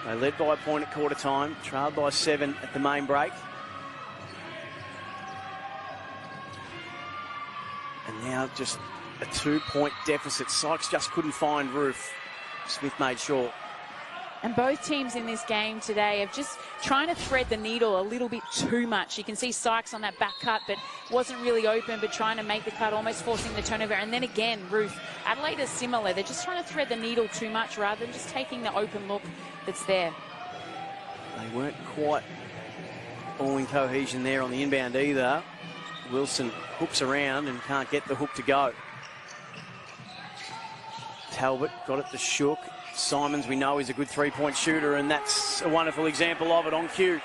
They led by a point at quarter time, trailed by 7 at the main break. And now just a 2-point deficit. Sykes just couldn't find Ruef. Smith made sure. And both teams in this game today have just trying to thread the needle a little bit too much. You can see Sykes on that back cut, but wasn't really open, but trying to make the cut, almost forcing the turnover. And then again, Ruef. Adelaide is similar. They're just trying to thread the needle too much rather than just taking the open look that's there. They weren't quite all in cohesion there on the inbound either. Wilson hooks around and can't get the hook to go. Talbot got it to Shook. Simons, we know, is a good three-point shooter, and that's a wonderful example of it on cue.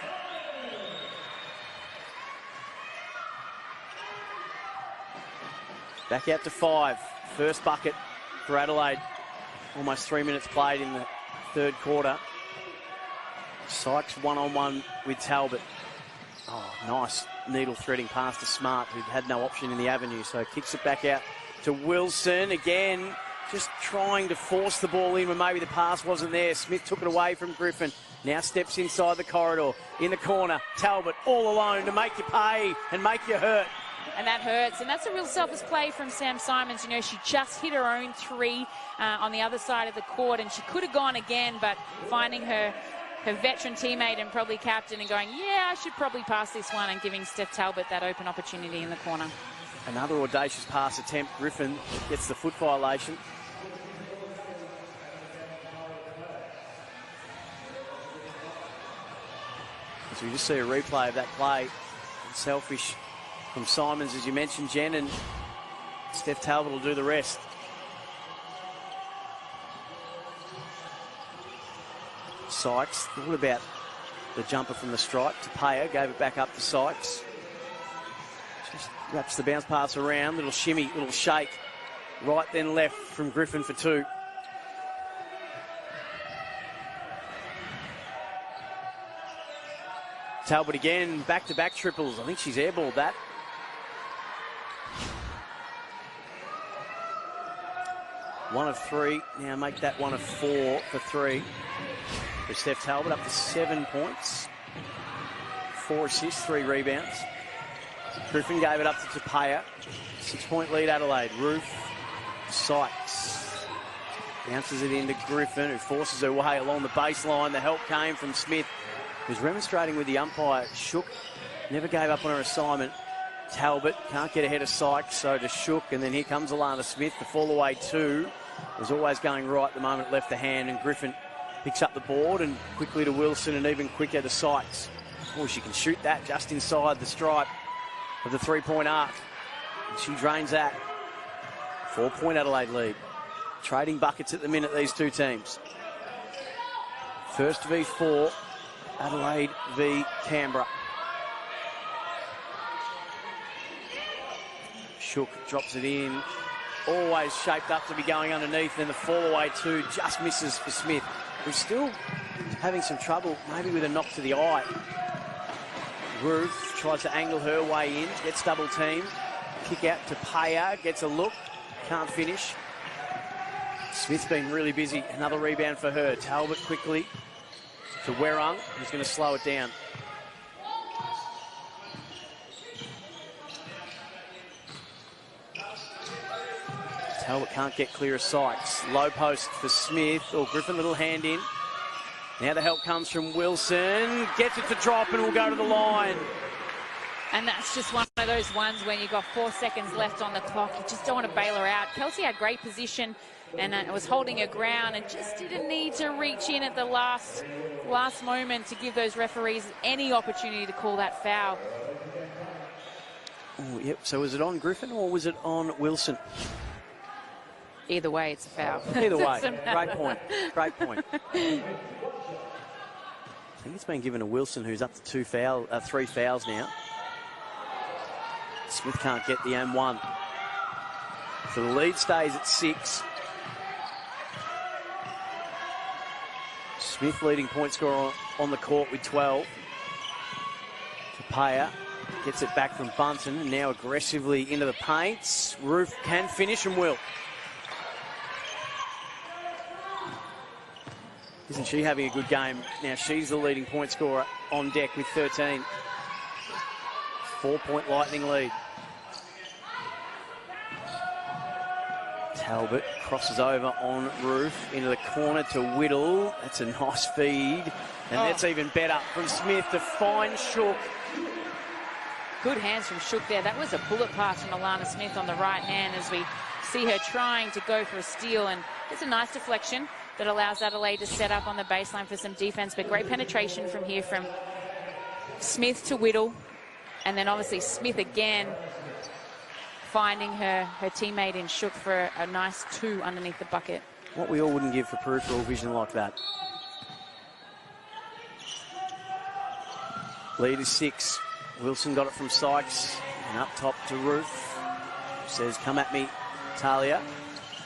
Back out to 5. First bucket for Adelaide. Almost 3 minutes played in the third quarter. Sykes one-on-one with Talbot. Oh, nice needle threading pass to Smart, who had no option in the avenue. So kicks it back out to Wilson again. Just trying to force the ball in when maybe the pass wasn't there. Smith took it away from Griffin. Now steps inside the corridor. In the corner, Talbot all alone to make you pay and make you hurt. And that hurts. And that's a real selfish play from Sam Simons. You know, she just hit her own three on the other side of the court, and she could have gone again, but finding her veteran teammate and probably captain and going, yeah, I should probably pass this one, and giving Steph Talbot that open opportunity in the corner. Another audacious pass attempt. Griffin gets the foot violation. So we just see a replay of that play. Selfish from Simons, as you mentioned, Jen, and Steph Talbot will do the rest. Sykes thought about the jumper from the stripe to Payer, gave it back up to Sykes. Just wraps the bounce pass around, little shimmy, little shake. Right then left from Griffin for 2. Talbot again, back-to-back triples. I think she's airballed that. One of 3. Now make that 1 of 4 for 3. For Steph Talbot up to 7 points. 4 assists, 3 rebounds. Griffin gave it up to Tapaya. 6-point lead Adelaide. Ruef, Sykes. Bounces it into Griffin, who forces her way along the baseline. The help came from Smith, who's remonstrating with the umpire. Shook never gave up on her assignment. Talbot can't get ahead of Sykes, so to Shook, and then here comes Alana Smith. The fall away 2 was always going right the moment it left the hand, and Griffin picks up the board and quickly to Wilson and even quicker to Sykes. Oh, she can shoot that just inside the stripe of the 3-point arc. And she drains that. 4-point Adelaide lead. Trading buckets at the minute, these two teams. First v4. Adelaide v Canberra. Shook drops it in. Always shaped up to be going underneath. And the fall away 2 just misses for Smith, who's still having some trouble, maybe with a knock to the eye. Ruef tries to angle her way in, gets double teamed. Kick out to Payer, gets a look, can't finish. Smith's been really busy. Another rebound for her. Talbot quickly to Werung, who's going to slow it down. Talbot can't get clear of Sykes. Low post for Smith. Or Griffin, little hand in. Now the help comes from Wilson. Gets it to drop and will go to the line. And that's just one of those ones when you've got 4 seconds left on the clock. You just don't want to bail her out. Kelsey had great position and was holding her ground and just didn't need to reach in at the last moment to give those referees any opportunity to call that foul. Oh, yep. So was it on Griffin or was it on Wilson? Either way, it's a foul. Either way. Great point. Great point. I think it's been given to Wilson, who's up to 3 fouls now. Smith can't get the M1. So the lead stays at 6. Smith leading point scorer on the court with 12. Tapaya gets it back from Bunton and now aggressively into the paint. Ruef can finish and will. Isn't she having a good game? Now she's the leading point scorer on deck with 13. 4-point Lightning lead. Talbot crosses over on Ruef into the corner to Whittle. That's a nice feed. And that's even better from Smith to find Shook. Good hands from Shook there. That was a bullet pass from Alana Smith on the right hand as we see her trying to go for a steal. And it's a nice deflection that allows Adelaide to set up on the baseline for some defense. But great penetration from here from Smith to Whittle. And then obviously Smith again finding her teammate in Shook for a nice 2 underneath the bucket. What we all wouldn't give for peripheral vision like that. Lead is 6. Wilson got it from Sykes and up top to Ruef. Says, come at me, Talia.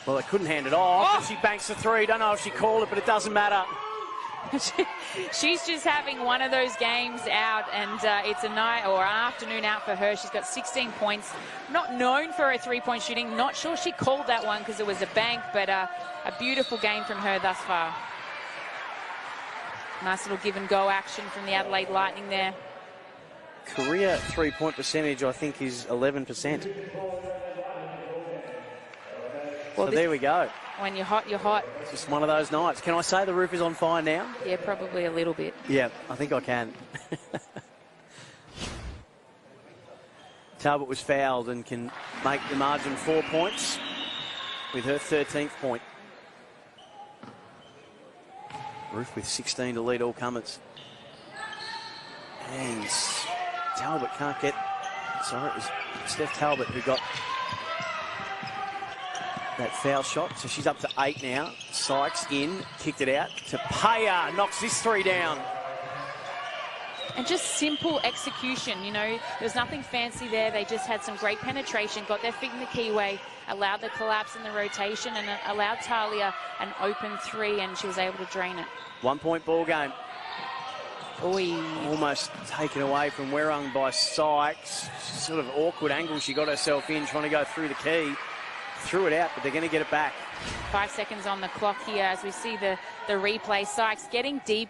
Well, they couldn't hand it off. And she banks the 3. Don't know if she called it, but it doesn't matter. She's just having one of those games out, and it's a night or an afternoon out for her. She's got 16 points. Not known for her 3-point shooting. Not sure she called that one because it was a bank, but a beautiful game from her thus far. Nice little give and go action from the Adelaide Lightning there. Career 3-point percentage, I think, is 11%. Well, so there we go. When you're hot, you're hot. It's just one of those nights. Can I say the roof is on fire now? Yeah, probably a little bit. Yeah, I think I can. Talbot was fouled and can make the margin 4 points with her 13th point. Ruef with 16 to lead all comers. And Talbot can't get... Sorry, it was Steph Talbot who got that foul shot. So she's up to 8 now. Sykes in, kicked it out. Tapaya knocks this 3 down. And just simple execution, you know. There's nothing fancy there. They just had some great penetration, got their feet in the keyway, allowed the collapse in the rotation, and allowed Talia an open 3, and she was able to drain it. 1-point ball game. Oy. Almost taken away from Werung by Sykes. Sort of awkward angle she got herself in, trying to go through the key. Threw it out, but they're going to get it back. 5 seconds on the clock here as we see the replay. Sykes getting deep,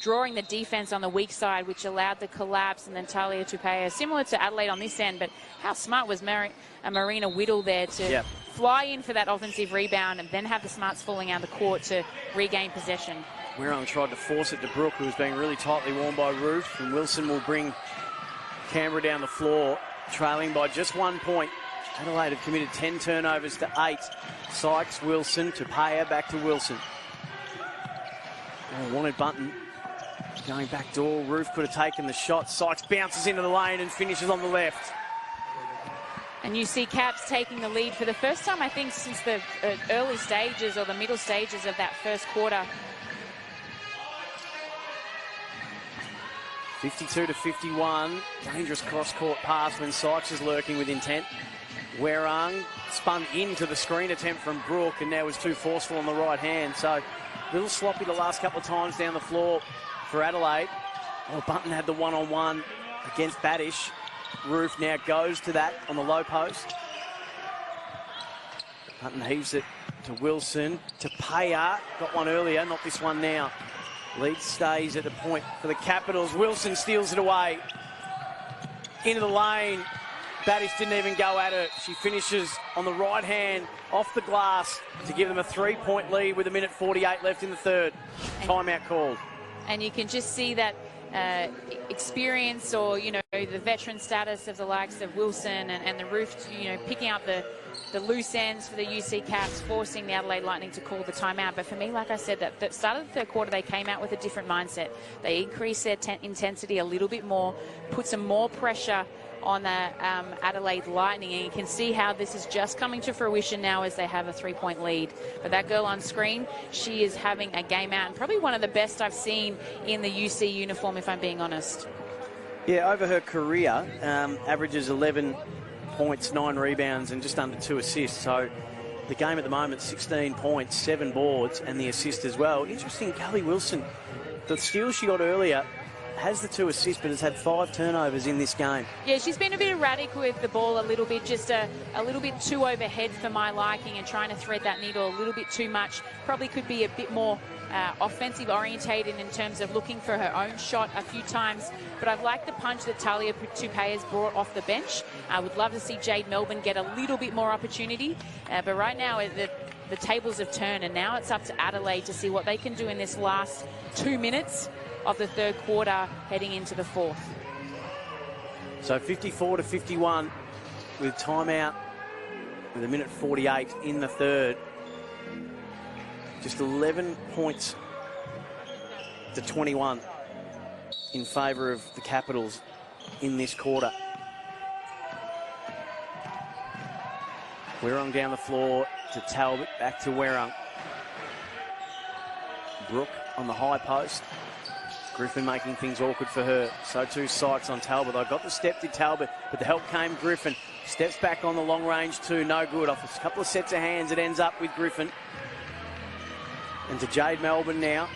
drawing the defense on the weak side, which allowed the collapse, and then Talia Tupea, similar to Adelaide on this end, but how smart was Marina Whittle there to fly in for that offensive rebound and then have the smarts falling out of the court to regain possession. Werung tried to force it to Brooke, who was being really tightly worn by Ruef, and Wilson will bring Canberra down the floor, trailing by just 1 point. Adelaide have committed 10 turnovers to 8. Sykes, Wilson, Tupea, back to Wilson. Oh, wanted Bunton. Going back door, Ruef could have taken the shot. Sykes bounces into the lane and finishes on the left. And you see Caps taking the lead for the first time, I think, since the early stages or the middle stages of that first quarter. 52-51. Dangerous cross-court pass when Sykes is lurking with intent. Werung spun into the screen attempt from Brooke and now was too forceful on the right hand. So a little sloppy the last couple of times down the floor for Adelaide. Oh, Bunton had the one-on-one against Badish. Ruef now goes to that on the low post. Bunton heaves it to Wilson. Tapaya got one earlier, not this one now. Lead stays at the point for the Capitals. Wilson steals it away. Into the lane. Baddish didn't even go at her. She finishes on the right hand off the glass to give them a 3-point lead with 1:48 left in the third. Timeout called. And you can just see that experience, or, you know, the veteran status of the likes of Wilson and the Ruef, you know, picking up the loose ends for the UC Caps, forcing the Adelaide Lightning to call the timeout. But for me, like I said, that the start of the third quarter, they came out with a different mindset. They increased their intensity a little bit more, put some more pressure on the Adelaide Lightning, and you can see how this is just coming to fruition now as they have a 3-point lead. But that girl on screen, she is having a game out, and probably one of the best I've seen in the UC uniform, if I'm being honest. Yeah, over her career, averages 11 points, 9 rebounds, and just under 2 assists. So the game at the moment, 16 points, 7 boards, and the assist as well. Interesting, Kelly Wilson, the steal she got earlier, has the 2 assists, but has had 5 turnovers in this game. Yeah, she's been a bit erratic with the ball a little bit, just a little bit too overhead for my liking, and trying to thread that needle a little bit too much. Probably could be a bit more offensive orientated in terms of looking for her own shot a few times. But I've liked the punch that Talia Tupay has brought off the bench. I would love to see Jade Melbourne get a little bit more opportunity. But right now, the tables have turned, and now it's up to Adelaide to see what they can do in this last 2 minutes of the third quarter heading into the fourth. So 54-51 with timeout with 1:48 in the third. Just 11 points to 21 in favour of the Capitals in this quarter. Werung down the floor to Talbot, back to Werung. Brooke on the high post. Griffin making things awkward for her. So too Sykes on Talbot. I got the step, did Talbot, but the help came Griffin. Steps back on the long range too, no good. Off a couple of sets of hands, it ends up with Griffin. And to Jade Melbourne now.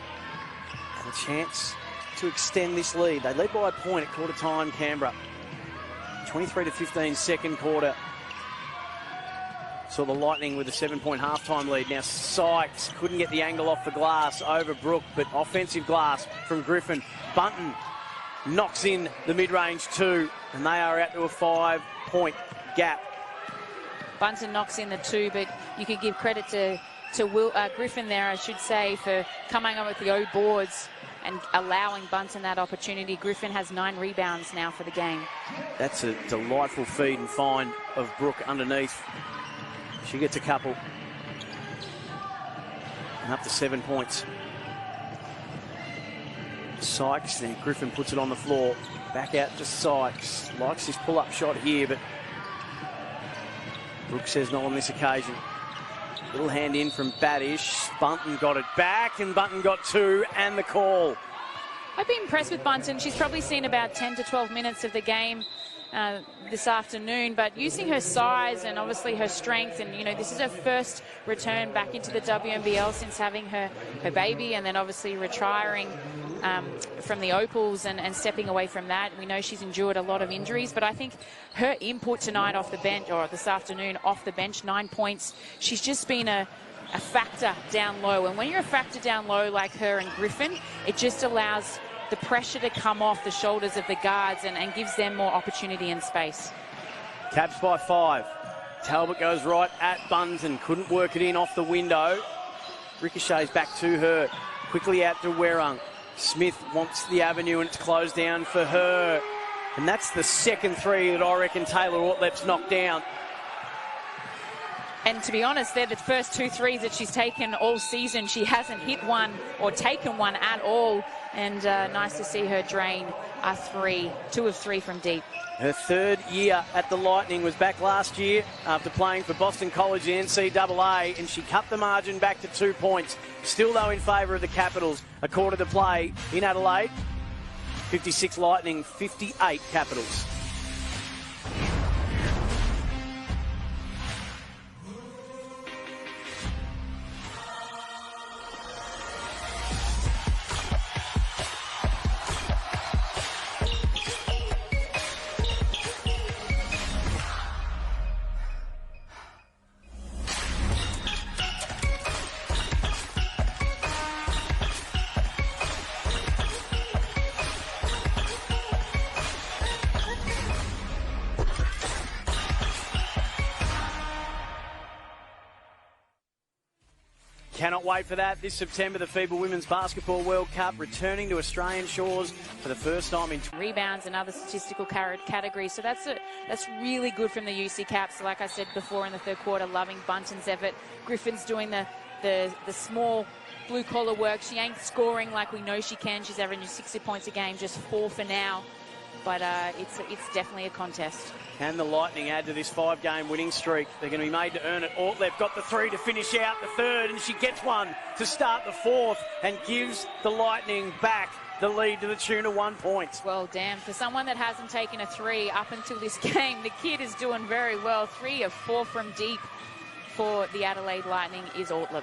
And a chance to extend this lead. They led by a point at quarter time, Canberra. 23-15 second quarter. Saw the Lightning with a 7-point halftime lead. Now Sykes couldn't get the angle off the glass over Brooke, but offensive glass from Griffin. Bunton knocks in the mid-range two, and they are out to a 5-point gap. Bunton knocks in the 2, but you could give credit to Griffin there, I should say, for coming up with the O boards and allowing Bunton that opportunity. Griffin has 9 rebounds now for the game. That's a delightful feed and find of Brooke underneath. She gets a couple. And up to 7 points. Sykes, then Griffin puts it on the floor. Back out to Sykes. Likes his pull-up shot here, but Brooke says not on this occasion. Little hand in from Baddish. Bunton got it back, and Bunton got 2, and the call. I've been impressed with Bunton. She's probably seen about 10 to 12 minutes of the game this afternoon, but using her size and obviously her strength, and, you know, this is her first return back into the WNBL since having her baby, and then obviously retiring from the Opals and stepping away from that. We know she's endured a lot of injuries, but I think her input tonight off the bench, or this afternoon off the bench, 9 points, she's just been a factor down low. And when you're a factor down low like her and Griffin, it just allows the pressure to come off the shoulders of the guards and gives them more opportunity and space. Caps by 5. Talbot goes right at Bunton. Couldn't work it in off the window. Ricochets back to her. Quickly out to Werung. Smith wants the avenue, and it's closed down for her. And that's the second 3 that I reckon Taylor Ortlep's knocked down. And to be honest, they're the first 2 threes that she's taken all season. She hasn't hit one or taken one at all. And nice to see her drain a 3, 2 of 3 from deep. Her third year at the Lightning, was back last year after playing for Boston College in NCAA, and she cut the margin back to 2 points. Still, though, in favour of the Capitals. A quarter to play in Adelaide. 56 Lightning, 58 Capitals. cannot wait for that. This September, the FIBA Women's Basketball World Cup returning to Australian shores for the first time in... Rebounds and other statistical categories. So that's really good from the UC Caps. Like I said before in the third quarter, loving Bunton's effort. Griffin's doing the small blue-collar work. She ain't scoring like we know she can. She's averaging 60 points a game, just 4 for now. But it's definitely a contest. Can the Lightning add to this 5-game winning streak? They're going to be made to earn it. Ortlev got the 3 to finish out the third, and she gets one to start the fourth and gives the Lightning back the lead to the tune of 1 point. Well, damn, for someone that hasn't taken a 3 up until this game, the kid is doing very well. 3 of 4 from deep for the Adelaide Lightning is Ortlev.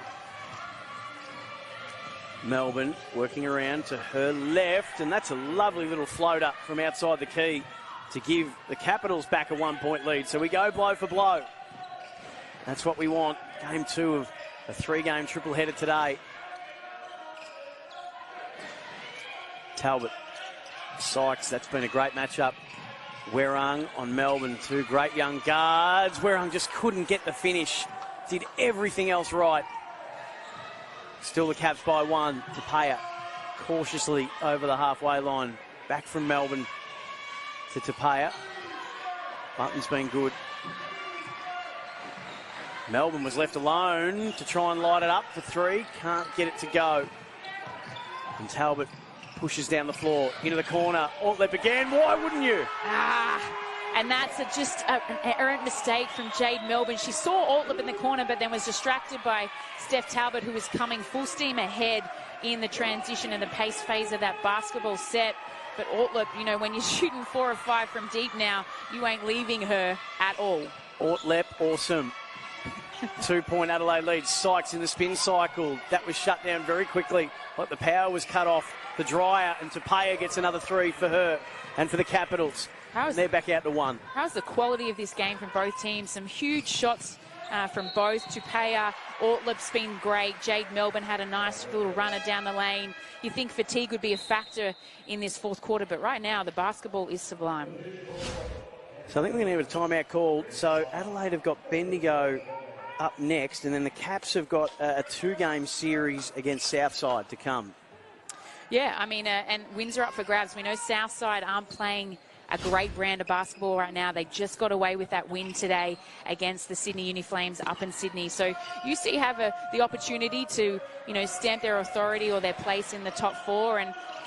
Melbourne working around to her left, and that's a lovely little floater from outside the key to give the Capitals back a 1-point lead. So we go blow for blow. That's what we want. Game 2 of a 3-game triple-header today. Talbot, Sykes, that's been a great matchup. Werung on Melbourne, 2 great young guards. Werung just couldn't get the finish. Did everything else right. Still the Caps by 1. Tapia cautiously over the halfway line. Back from Melbourne to Tapia. Bunton's been good. Melbourne was left alone to try and light it up for 3. Can't get it to go. And Talbot pushes down the floor into the corner. Ortlev again. Why wouldn't you? And that's just an errant mistake from Jade Melbourne. She saw Ortlev in the corner, but then was distracted by Steph Talbot, who was coming full steam ahead in the transition and the pace phase of that basketball set. But Ortlev, you know, when you're shooting 4 or 5 from deep now, you ain't leaving her at all. Ortlev, awesome. 2-point Adelaide lead. Sykes in the spin cycle. That was shut down very quickly. Like the power was cut off the dryer, and Tapia gets another 3 for her and for the Capitals. They're back out to 1. How's the quality of this game from both teams? Some huge shots from both. Tapia, Ortlev's been great. Jade Melbourne had a nice little runner down the lane. You think fatigue would be a factor in this fourth quarter, but right now the basketball is sublime. So I think we're going to have a timeout call. So Adelaide have got Bendigo up next, and then the Caps have got a 2-game series against Southside to come. Yeah, I mean, and wins are up for grabs. We know Southside aren't playing a great brand of basketball right now. They just got away with that win today against the Sydney Uniflames up in Sydney. So UC have the opportunity to, you know, stamp their authority or their place in the top 4.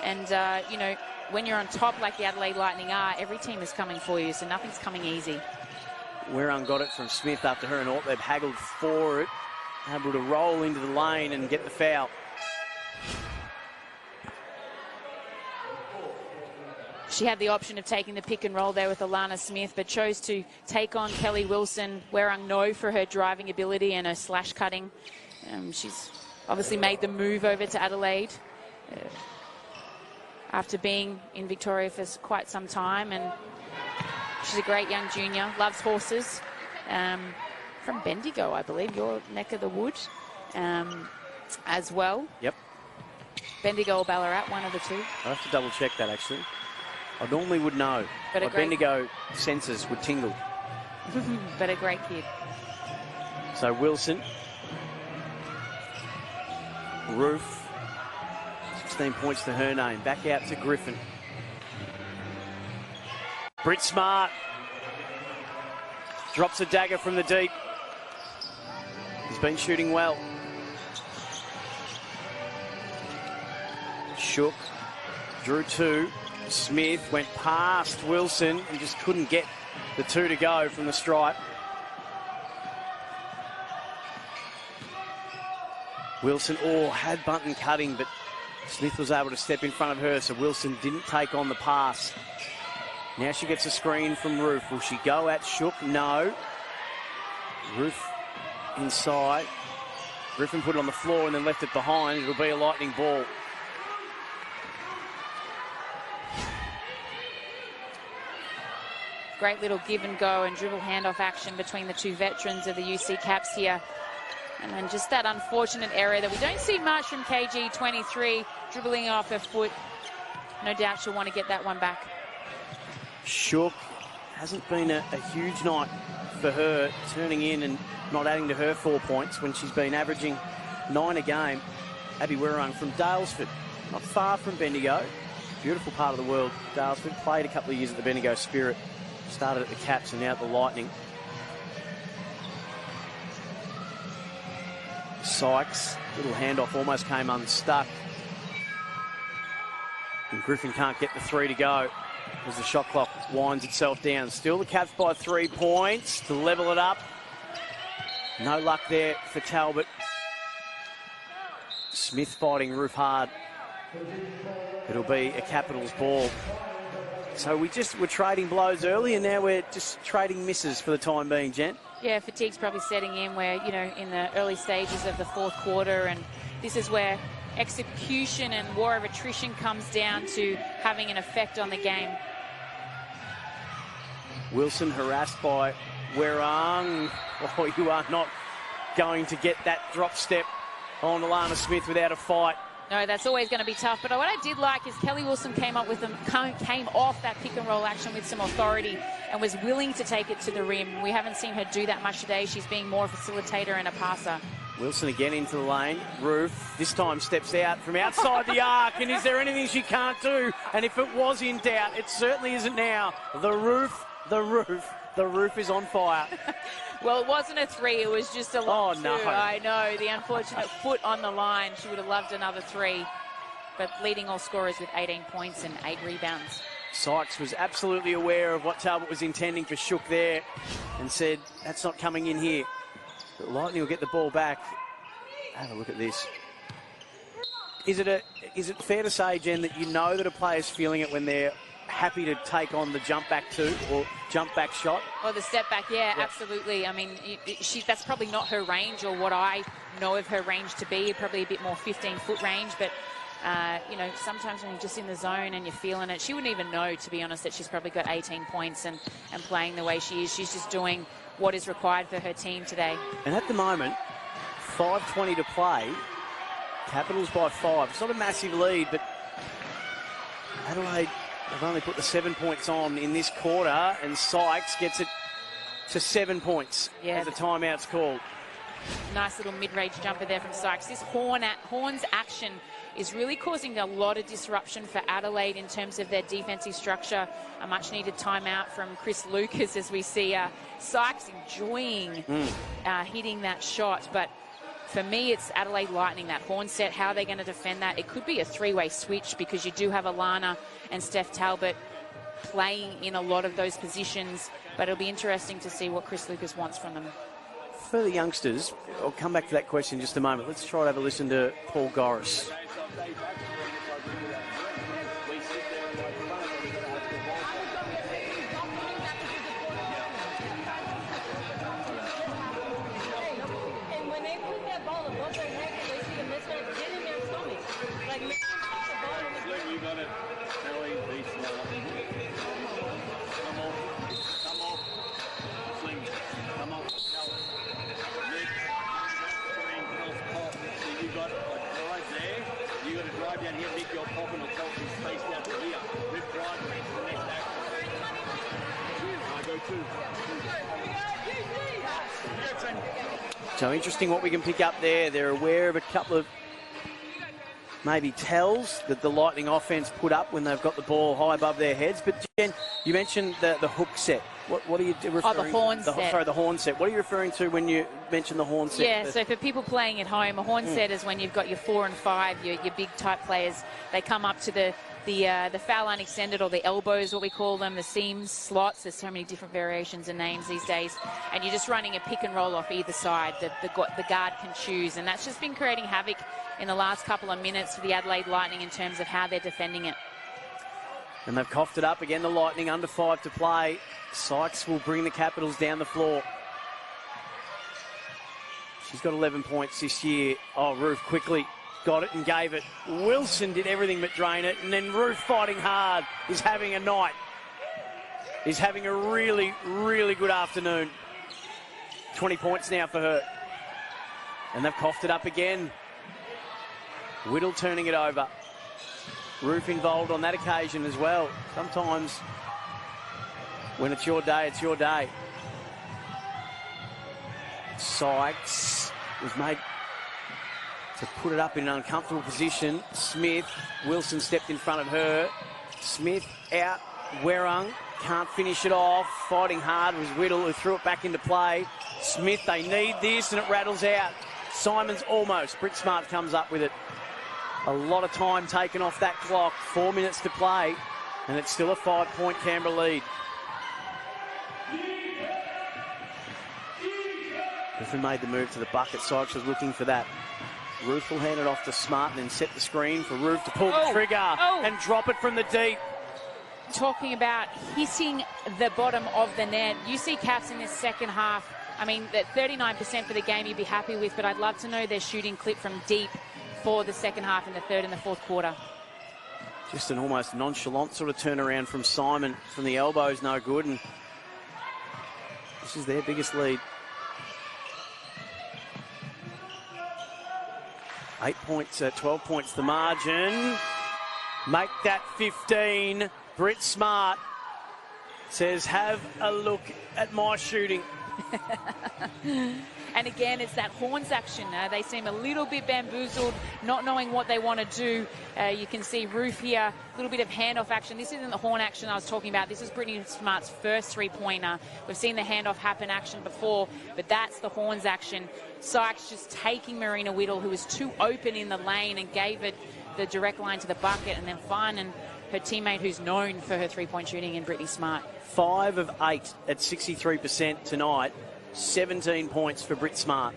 And you know, when you're on top like the Adelaide Lightning are, every team is coming for you, so nothing's coming easy. Werung got it from Smith after her and Ortlev haggled for it. Able to roll into the lane and get the foul. She had the option of taking the pick and roll there with Alana Smith, but chose to take on Kelly Wilson. Werung known for her driving ability and her slash cutting. She's obviously made the move over to Adelaide after being in Victoria for quite some time, and she's a great young junior, loves horses. From Bendigo, I believe, your neck of the wood as well. Yep. Bendigo or Ballarat, one of the two. I have to double check that actually. I normally would know. But my Bendigo senses would tingle. But a great kid. So Wilson. Ruef. 16 points to her name. Back out to Griffin. Britt Smart. Drops a dagger from the deep. He's been shooting well. Shook. Drew 2. Smith went past Wilson and just couldn't get the 2 to go from the stripe. Wilson, had Bunton cutting, but Smith was able to step in front of her, so Wilson didn't take on the pass. Now she gets a screen from Ruef. Will she go at Shook? No. Ruef inside. Griffin put it on the floor and then left it behind. It'll be a Lightning ball. Great little give and go and dribble handoff action between the two veterans of the UC Caps here. And then just that unfortunate error that we don't see much from KG 23, dribbling off her foot. No doubt she'll want to get that one back. Shook hasn't been a huge night for her, turning in and not adding to her 4 points when she's been averaging 9 a game. Abby Wirrung from Dalesford, not far from Bendigo. Beautiful part of the world, Dalesford. Played a couple of years at the Bendigo Spirit. Started at the Caps and now at the Lightning. Sykes, little handoff, almost came unstuck. And Griffin can't get the 3 to go as the shot clock winds itself down. Still the Caps by 3 points to level it up. No luck there for Talbot. Smith fighting Ruef hard. It'll be a Capitals ball. So we're trading blows early and now we're just trading misses for the time being, Jen. Yeah, fatigue's probably setting in where, you know, in the early stages of the fourth quarter, and this is where execution and war of attrition comes down to having an effect on the game. Wilson harassed by Wirrung. Oh, you are not going to get that drop step on Alana Smith without a fight. No, that's always going to be tough. But what I did like is Kelly Wilson came off that pick and roll action with some authority and was willing to take it to the rim. We haven't seen her do that much today. She's being more a facilitator and a passer. Wilson again into the lane. Ruef this time steps out from outside the arc. And is there anything she can't do? And if it was in doubt, it certainly isn't now. The roof is on fire. Well, it wasn't a 3. It was just a long 2. No. I know. The unfortunate foot on the line. She would have loved another 3. But leading all scorers with 18 points and 8 rebounds. Sykes was absolutely aware of what Talbot was intending for Shook there and said, that's not coming in here. But Lightning will get the ball back. Have a look at this. Is it fair to say, Jen, that you know that a player's feeling it when they're happy to take on the jump back or jump back shot? Or the step back, yeah, absolutely. I mean, that's probably not her range or what I know of her range to be, probably a bit more 15-foot range. But, you know, sometimes when you're just in the zone and you're feeling it, she wouldn't even know, to be honest, that she's probably got 18 points and playing the way she is. She's just doing what is required for her team today. And at the moment, 5:20 to play, Capitals by 5. It's not a massive lead, but Adelaide have only put the 7 points on in this quarter, and Sykes gets it to 7 points as the timeout's called. Nice little mid-range jumper there from Sykes. This Horns action is really causing a lot of disruption for Adelaide in terms of their defensive structure. A much-needed timeout from Chris Lucas as we see Sykes enjoying hitting that shot. But for me, it's Adelaide Lightning, that horn set, how they're going to defend that. It could be a 3-way switch because you do have Alana and Steph Talbot playing in a lot of those positions. But it'll be interesting to see what Chris Lucas wants from them. For the youngsters, I'll come back to that question in just a moment. Let's try to have a listen to Paul Goris. So interesting what we can pick up there. They're aware of a couple of maybe tells that the Lightning offense put up when they've got the ball high above their heads. But Jen, you mentioned the hook set. What are you referring to? Oh, the horn set. Sorry, the horn set. What are you referring to when you mention the horn set? Yeah, so for people playing at home, a horn set is when you've got your 4 and 5, your big type players. They come up to the foul line extended, or the elbows, what we call them, the seams, slots. There's so many different variations and names these days. And you're just running a pick and roll off either side that the guard can choose. And that's just been creating havoc in the last couple of minutes for the Adelaide Lightning in terms of how they're defending it. And they've coughed it up again, the Lightning, under 5 to play. Sykes will bring the Capitals down the floor. She's got 11 points this year. Oh, Ruef quickly got it and gave it. Wilson did everything but drain it. And then Ruef fighting hard is having a night. Is having a really, really good afternoon. 20 points now for her. And they've coughed it up again. Whittle turning it over. Ruef involved on that occasion as well. Sometimes when it's your day, it's your day. Sykes was made to put it up in an uncomfortable position. Smith, Wilson stepped in front of her. Smith out, Werung can't finish it off. Fighting hard was Whittle, who threw it back into play. Smith, they need this, and it rattles out. Simons almost. Britt Smart comes up with it. A lot of time taken off that clock. 4 minutes to play, and it's still a 5-point Canberra lead. Griffin made the move to the bucket. Sykes was looking for that. Ruef will hand it off to Smart and then set the screen for Ruef to pull the trigger and drop it from the deep. Talking about hitting the bottom of the net. UC Caps in this second half, I mean, that 39% for the game you'd be happy with, but I'd love to know their shooting clip from deep for the second half in the third and the fourth quarter. Just an almost nonchalant sort of turnaround from Simon from the elbows, no good, and this is their biggest lead. 8 points, 12 points the margin. Make that 15. Britt Smart says, have a look at my shooting. And again, it's that horns action. They seem a little bit bamboozled, not knowing what they want to do. You can see Ruef here, a little bit of handoff action. This isn't the horn action I was talking about. This is Brittany Smart's first three-pointer. We've seen the handoff happen action before, but that's the horns action. Sykes just taking Marina Whittle, who was too open in the lane, and gave it the direct line to the bucket, and then finding her teammate who's known for her three-point shooting in Brittany Smart. 5 of 8 at 63% tonight. 17 points for Britt Smart.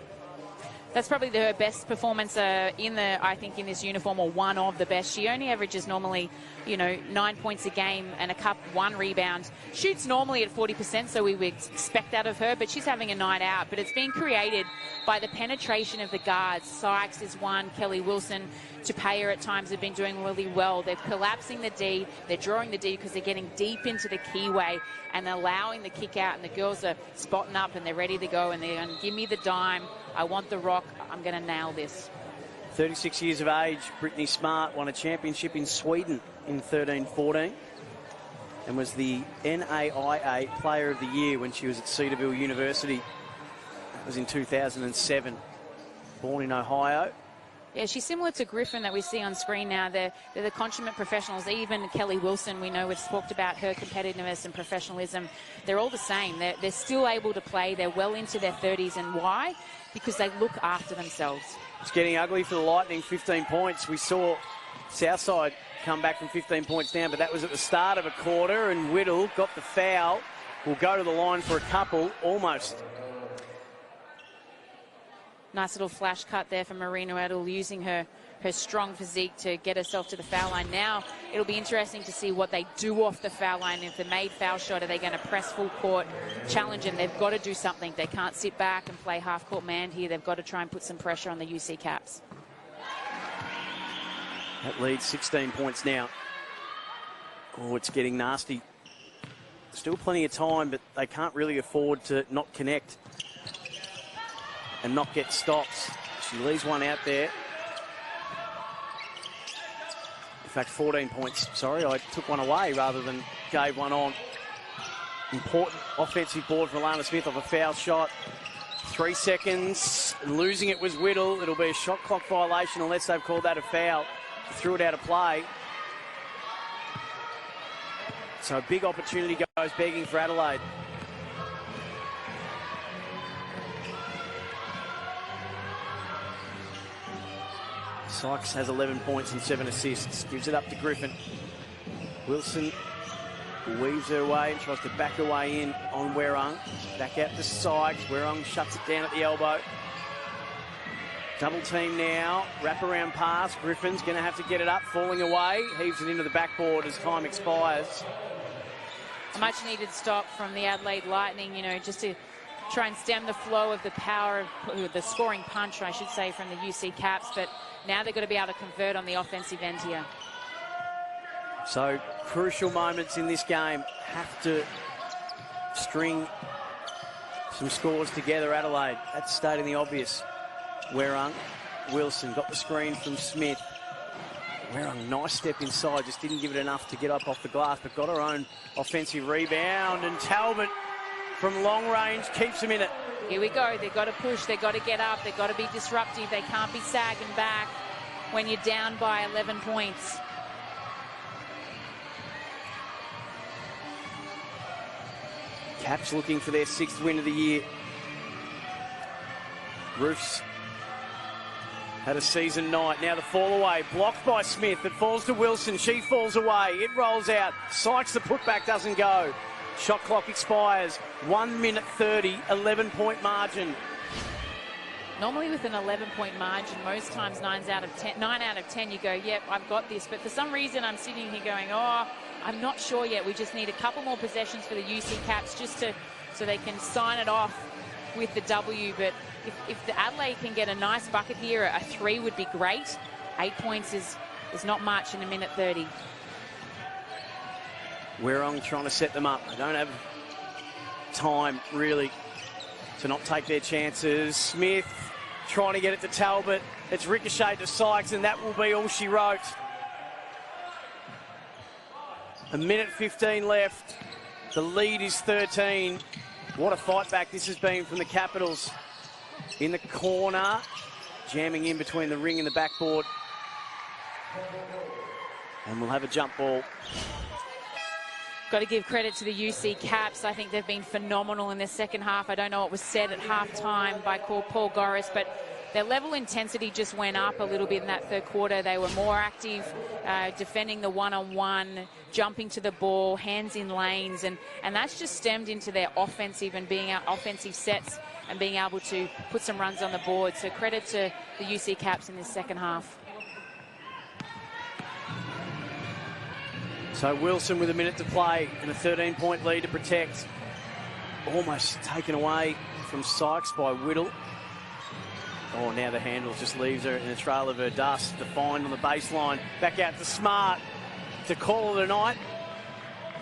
That's probably her best performance in this uniform, or one of the best. She only averages normally, 9 points a game and 1 rebound. Shoots normally at 40%, so we would expect that of her, but she's having a night out. But it's been created by the penetration of the guards. Sykes is one, Kelly Wilson, Tupaia at times have been doing really well. They're collapsing the D, they're drawing the D because they're getting deep into the keyway and allowing the kick out, and the girls are spotting up and they're ready to go, and they're going to give me the dime. I want the rock. I'm going to nail this. 36 years of age, Brittany Smart won a championship in Sweden in 13-14 and was the NAIA Player of the Year when she was at Cedarville University. That was in 2007. Born in Ohio. Yeah, she's similar to Griffin that we see on screen now. They're the consummate professionals. Even Kelly Wilson, we know we've talked about her competitiveness and professionalism. They're all the same. They're still able to play. They're well into their 30s. And why? Because they look after themselves. It's getting ugly for the Lightning, 15 points. We saw Southside come back from 15 points down, but that was at the start of a quarter, and Whittle got the foul. Will go to the line for a couple, almost. Nice little flash cut there from Marina Whittle, using her strong physique to get herself to the foul line. Now it'll be interesting to see what they do off the foul line. If the made foul shot, are they going to press full court, challenge them? They've got to do something. They can't sit back and play half-court man here. They've got to try and put some pressure on the UC Caps. That leads 16 points now. Oh, it's getting nasty. Still plenty of time, but they can't really afford to not connect and not get stops. She leaves one out there. In fact, 14 points. Sorry, I took one away rather than gave one on. Important offensive board for Alana Smith off a foul shot. 3 seconds. Losing it was Whittle. It'll be a shot clock violation unless they've called that a foul. Threw it out of play. So a big opportunity goes begging for Adelaide. Sykes has 11 points and 7 assists. Gives it up to Griffin. Wilson weaves her way and tries to back her way in on Werung. Back out to Sykes. Werung shuts it down at the elbow. Double team now. Wraparound pass. Griffin's going to have to get it up. Falling away. Heaves it into the backboard as time expires. A much needed stop from the Adelaide Lightning, just to try and stem the flow of the power of the scoring punch, I should say, from the UC Caps. But now they've got to be able to convert on the offensive end here. So crucial moments in this game. Have to string some scores together, Adelaide. That's stating the obvious. Werung, Wilson got the screen from Smith. Werung, nice step inside, just didn't give it enough to get up off the glass, but got her own offensive rebound. And Talbot from long range keeps him in it. Here we go. They've got to push. They've got to get up. They've got to be disruptive. They can't be sagging back when you're down by 11 points. Caps looking for their 6th win of the year. Ruef's had a season night. Now the fall away. Blocked by Smith. It falls to Wilson. She falls away. It rolls out. Sykes, the putback doesn't go. Shot clock expires. 1 minute 30. 11-point margin. Normally with an 11-point margin, most times 9 out of 10, you go, yep, I've got this. But for some reason, I'm sitting here going, oh, I'm not sure yet. We just need a couple more possessions for the UC Caps just so they can sign it off with the W. But if the Adelaide can get a nice bucket here, a 3 would be great. 8 points is not much in a minute 30. Werong trying to set them up. They don't have time, really, to not take their chances. Smith trying to get it to Talbot. It's ricocheted to Sykes, and that will be all she wrote. A minute 15 left. The lead is 13. What a fight back this has been from the Capitals. In the corner, jamming in between the ring and the backboard. And we'll have a jump ball. Got to give credit to the UC Caps. I think they've been phenomenal in their second half. I don't know what was said at halftime by Paul Goris, but their level intensity just went up a little bit in that third quarter. They were more active, defending the one-on-one, jumping to the ball, hands in lanes, and that's just stemmed into their offensive and being out offensive sets and being able to put some runs on the board. So credit to the UC Caps in this second half. So Wilson with a minute to play and a 13-point lead to protect. Almost taken away from Sykes by Whittle. Oh, now the handle just leaves her in a trail of her dust. Defined on the baseline. Back out to Smart to call it a night.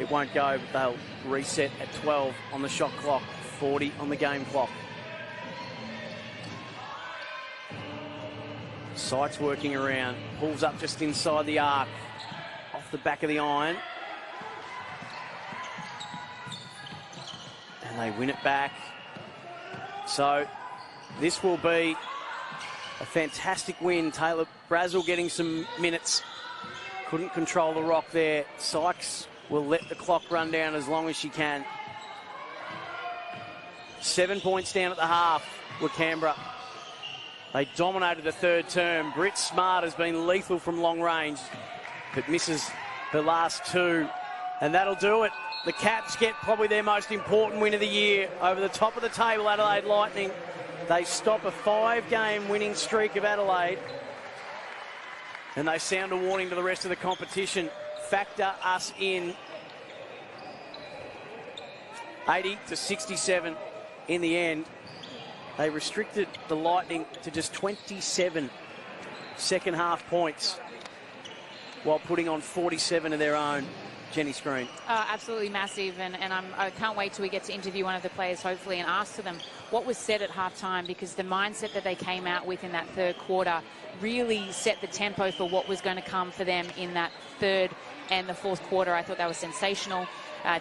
It won't go, but they'll reset at 12 on the shot clock. 40 on the game clock. Sykes working around. Pulls up just inside the arc. Off the back of the iron. And they win it back. So this will be a fantastic win. Taylor Brazel getting some minutes. Couldn't control the rock there. Sykes will let the clock run down as long as she can. 7 points down at the half with Canberra. They dominated the third term. Britt Smart has been lethal from long range, but misses her last 2. And that'll do it. The Caps get probably their most important win of the year. Over the top of the table, Adelaide Lightning. They stop a 5-game winning streak of Adelaide. And they sound a warning to the rest of the competition. Factor us in. 80-67 in the end. They restricted the Lightning to just 27 second half points while putting on 47 of their own. Jenny Screen. Absolutely massive, and I can't wait till we get to interview one of the players, hopefully, and ask to them what was said at halftime, because the mindset that they came out with in that third quarter really set the tempo for what was going to come for them in that third and the fourth quarter. I thought that was sensational.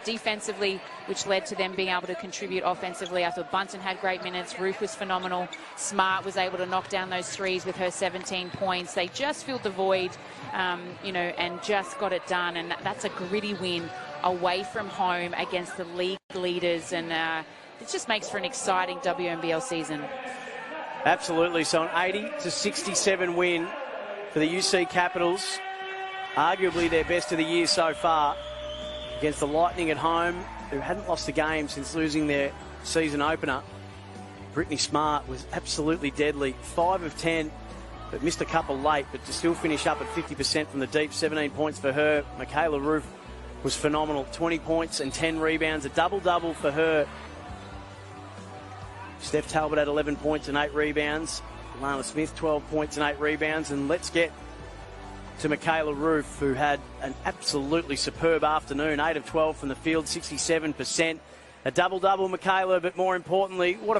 Defensively, which led to them being able to contribute offensively. I thought Bunton had great minutes. Ruef was phenomenal. Smart was able to knock down those threes with her 17 points. They just filled the void, and just got it done. And that's a gritty win away from home against the league leaders. And it just makes for an exciting WNBL season. Absolutely. So an 80-67 win for the UC Capitals. Arguably their best of the year so far. Against the Lightning at home, who hadn't lost a game since losing their season opener. Brittany Smart was absolutely deadly. 5 of 10, but missed a couple late, but to still finish up at 50% from the deep. 17 points for her. Mikaela Ruef was phenomenal. 20 points and 10 rebounds. A double-double for her. Steph Talbot had 11 points and 8 rebounds. Lana Smith, 12 points and 8 rebounds. And let's get to Mikaela Ruef, who had an absolutely superb afternoon. 8 of 12 from the field, 67%. A double-double, Mikaela, but more importantly, what a